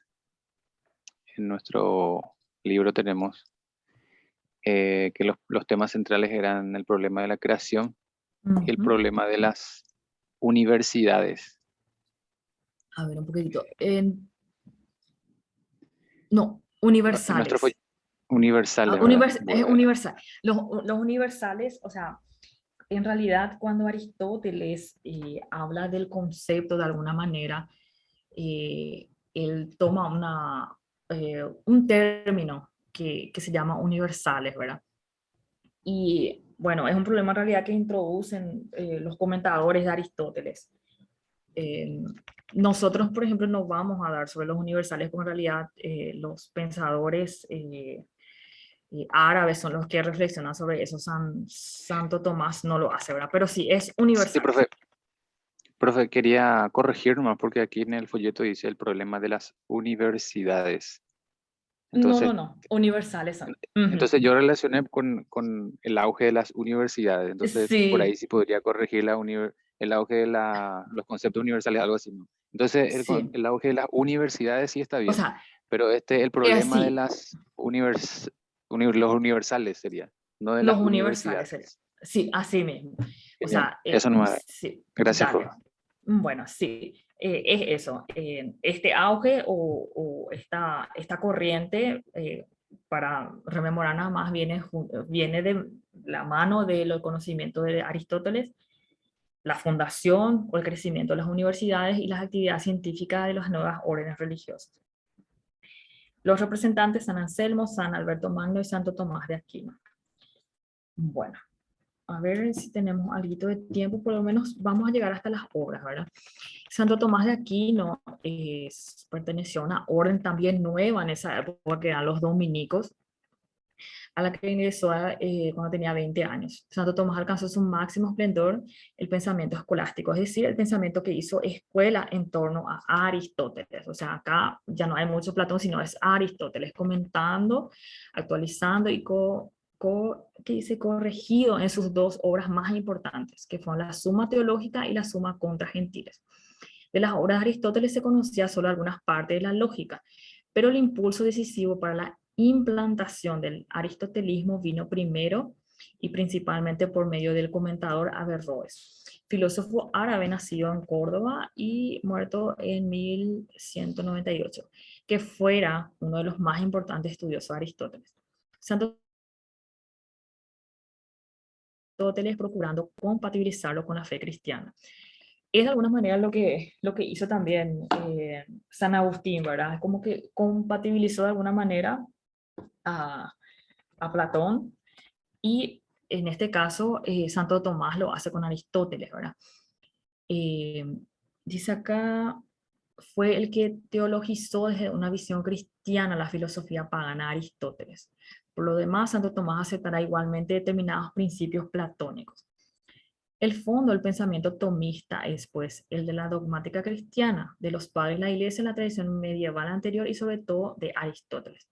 nuestro libro tenemos que los temas centrales eran el problema de la creación y el Ujú. problema de las universidades. A ver, un poquitito. No, En nuestro universales. universales, ¿verdad? Es Bueno, universal. Los universales, o sea, en realidad cuando Aristóteles habla del concepto de alguna manera, él toma un término que se llama universales, ¿verdad? Y bueno, es un problema en realidad que introducen los comentadores de Aristóteles. Eh, Nosotros, por ejemplo, no vamos a dar sobre los universales, porque en realidad los pensadores árabes son los que reflexionan sobre eso. Santo Tomás no lo hace, ¿verdad? Pero sí, es sí, universales. profe, quería corregir nomás porque aquí en el folleto dice el problema de las universidades. No, no, Entonces, no, universales son. Ujú. entonces yo relacioné con el auge de las universidades. Entonces, por ahí Sí, sí podría corregir el auge de los conceptos universales, algo así, ¿no? Entonces, sí. el auge de las universidades sí está O bien, sea, pero el es problema de así, los universales sería, no de las los universales serían. universidades. Sí, así mismo. O Genial. sea, Eso no me... sí, Gracias, profe. dale. Bueno, sí, es eso. Este auge o esta corriente, para rememorar nada más, viene de la mano del conocimiento de Aristóteles, la fundación o el crecimiento de las universidades y las actividades científicas de las nuevas órdenes religiosas. Los representantes San Anselmo, San Alberto Magno y Santo Tomás de Aquino. Bueno, a ver si tenemos algo de tiempo, por lo menos vamos a llegar hasta las obras, ¿verdad? Santo Tomás de Aquino perteneció a una orden también nueva en esa época, que eran los dominicos, a la que ingresó cuando tenía 20 años. Santo Tomás alcanzó su máximo esplendor el pensamiento escolástico, es decir, el pensamiento que hizo escuela en torno a Aristóteles. O sea, acá ya no hay mucho Platón, sino es Aristóteles comentando, actualizando y que dice corregido en sus dos obras más importantes, que fueron la Suma Teológica y la Suma Contra Gentiles. De las obras de Aristóteles se conocía solo algunas partes de la lógica, pero el impulso decisivo para la implantación del aristotelismo vino primero y principalmente por medio del comentador Averroes, filósofo árabe nacido en Córdoba y muerto en 1198, que fuera uno de los más importantes estudiosos de Aristóteles. Santo Aristóteles procurando compatibilizarlo con la fe cristiana. Es de alguna manera lo que hizo también San Agustín, ¿verdad? Es como que compatibilizó de alguna manera a, a Platón y en este caso Santo Tomás lo hace con Aristóteles, ¿verdad? Eh, Dice acá, fue el que teologizó desde una visión cristiana la filosofía pagana Aristóteles. Por lo demás, Santo Tomás aceptará igualmente determinados principios platónicos. El fondo del pensamiento tomista es, pues, el de la dogmática cristiana, de los padres de la Iglesia en la tradición medieval anterior y sobre todo de Aristóteles.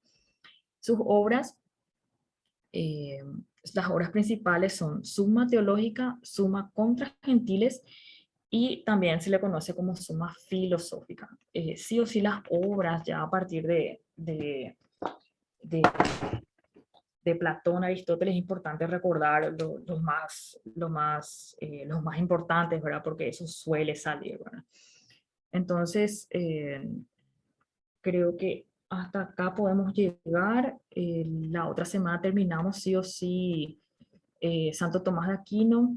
Sus obras, eh, las obras principales son Summa Teológica, Summa Contra Gentiles y también se le conoce como Summa Filosófica. Sí o sí las obras ya a partir de de Platón, Aristóteles, es importante recordar los más importantes, ¿verdad? Porque eso suele salir, ¿verdad? Entonces, creo que hasta acá podemos llegar. La otra semana terminamos sí o sí Santo Tomás de Aquino.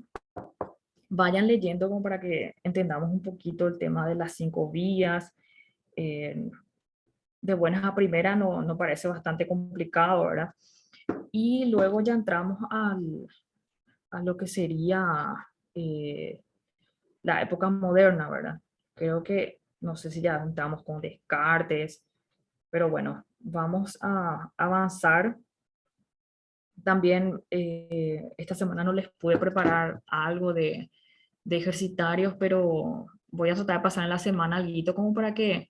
Vayan leyendo como para que entendamos un poquito el tema de las 5 vías. Eh, de buenas a primeras no parece bastante complicado, ¿verdad? Y luego ya entramos a lo que sería la época moderna, ¿verdad? Creo que, no sé si ya entramos con Descartes, pero bueno, vamos a avanzar. También esta semana no les pude preparar algo de ejercitarios, pero voy a tratar de pasar en la semana algo como para que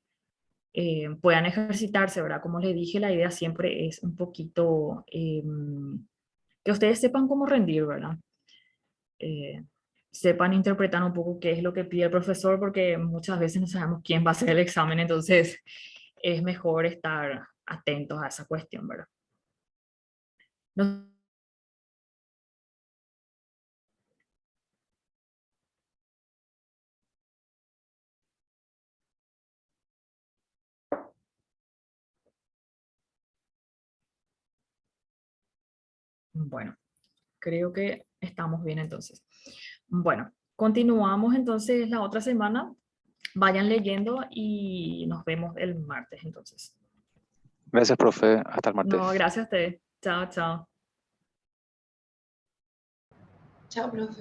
puedan ejercitarse, ¿verdad? Como les dije, la idea siempre es un poquito que ustedes sepan cómo rendir, ¿verdad? Eh, sepan interpretar un poco qué es lo que pide el profesor, porque muchas veces no sabemos quién va a hacer el examen, entonces es mejor estar atentos a esa cuestión, ¿verdad? No. Bueno, creo que estamos bien entonces. Bueno, continuamos entonces la otra semana. Vayan leyendo y nos vemos el martes entonces. Gracias, profe. Hasta el No, martes. gracias a ustedes. Chao, chao. Chao, profe.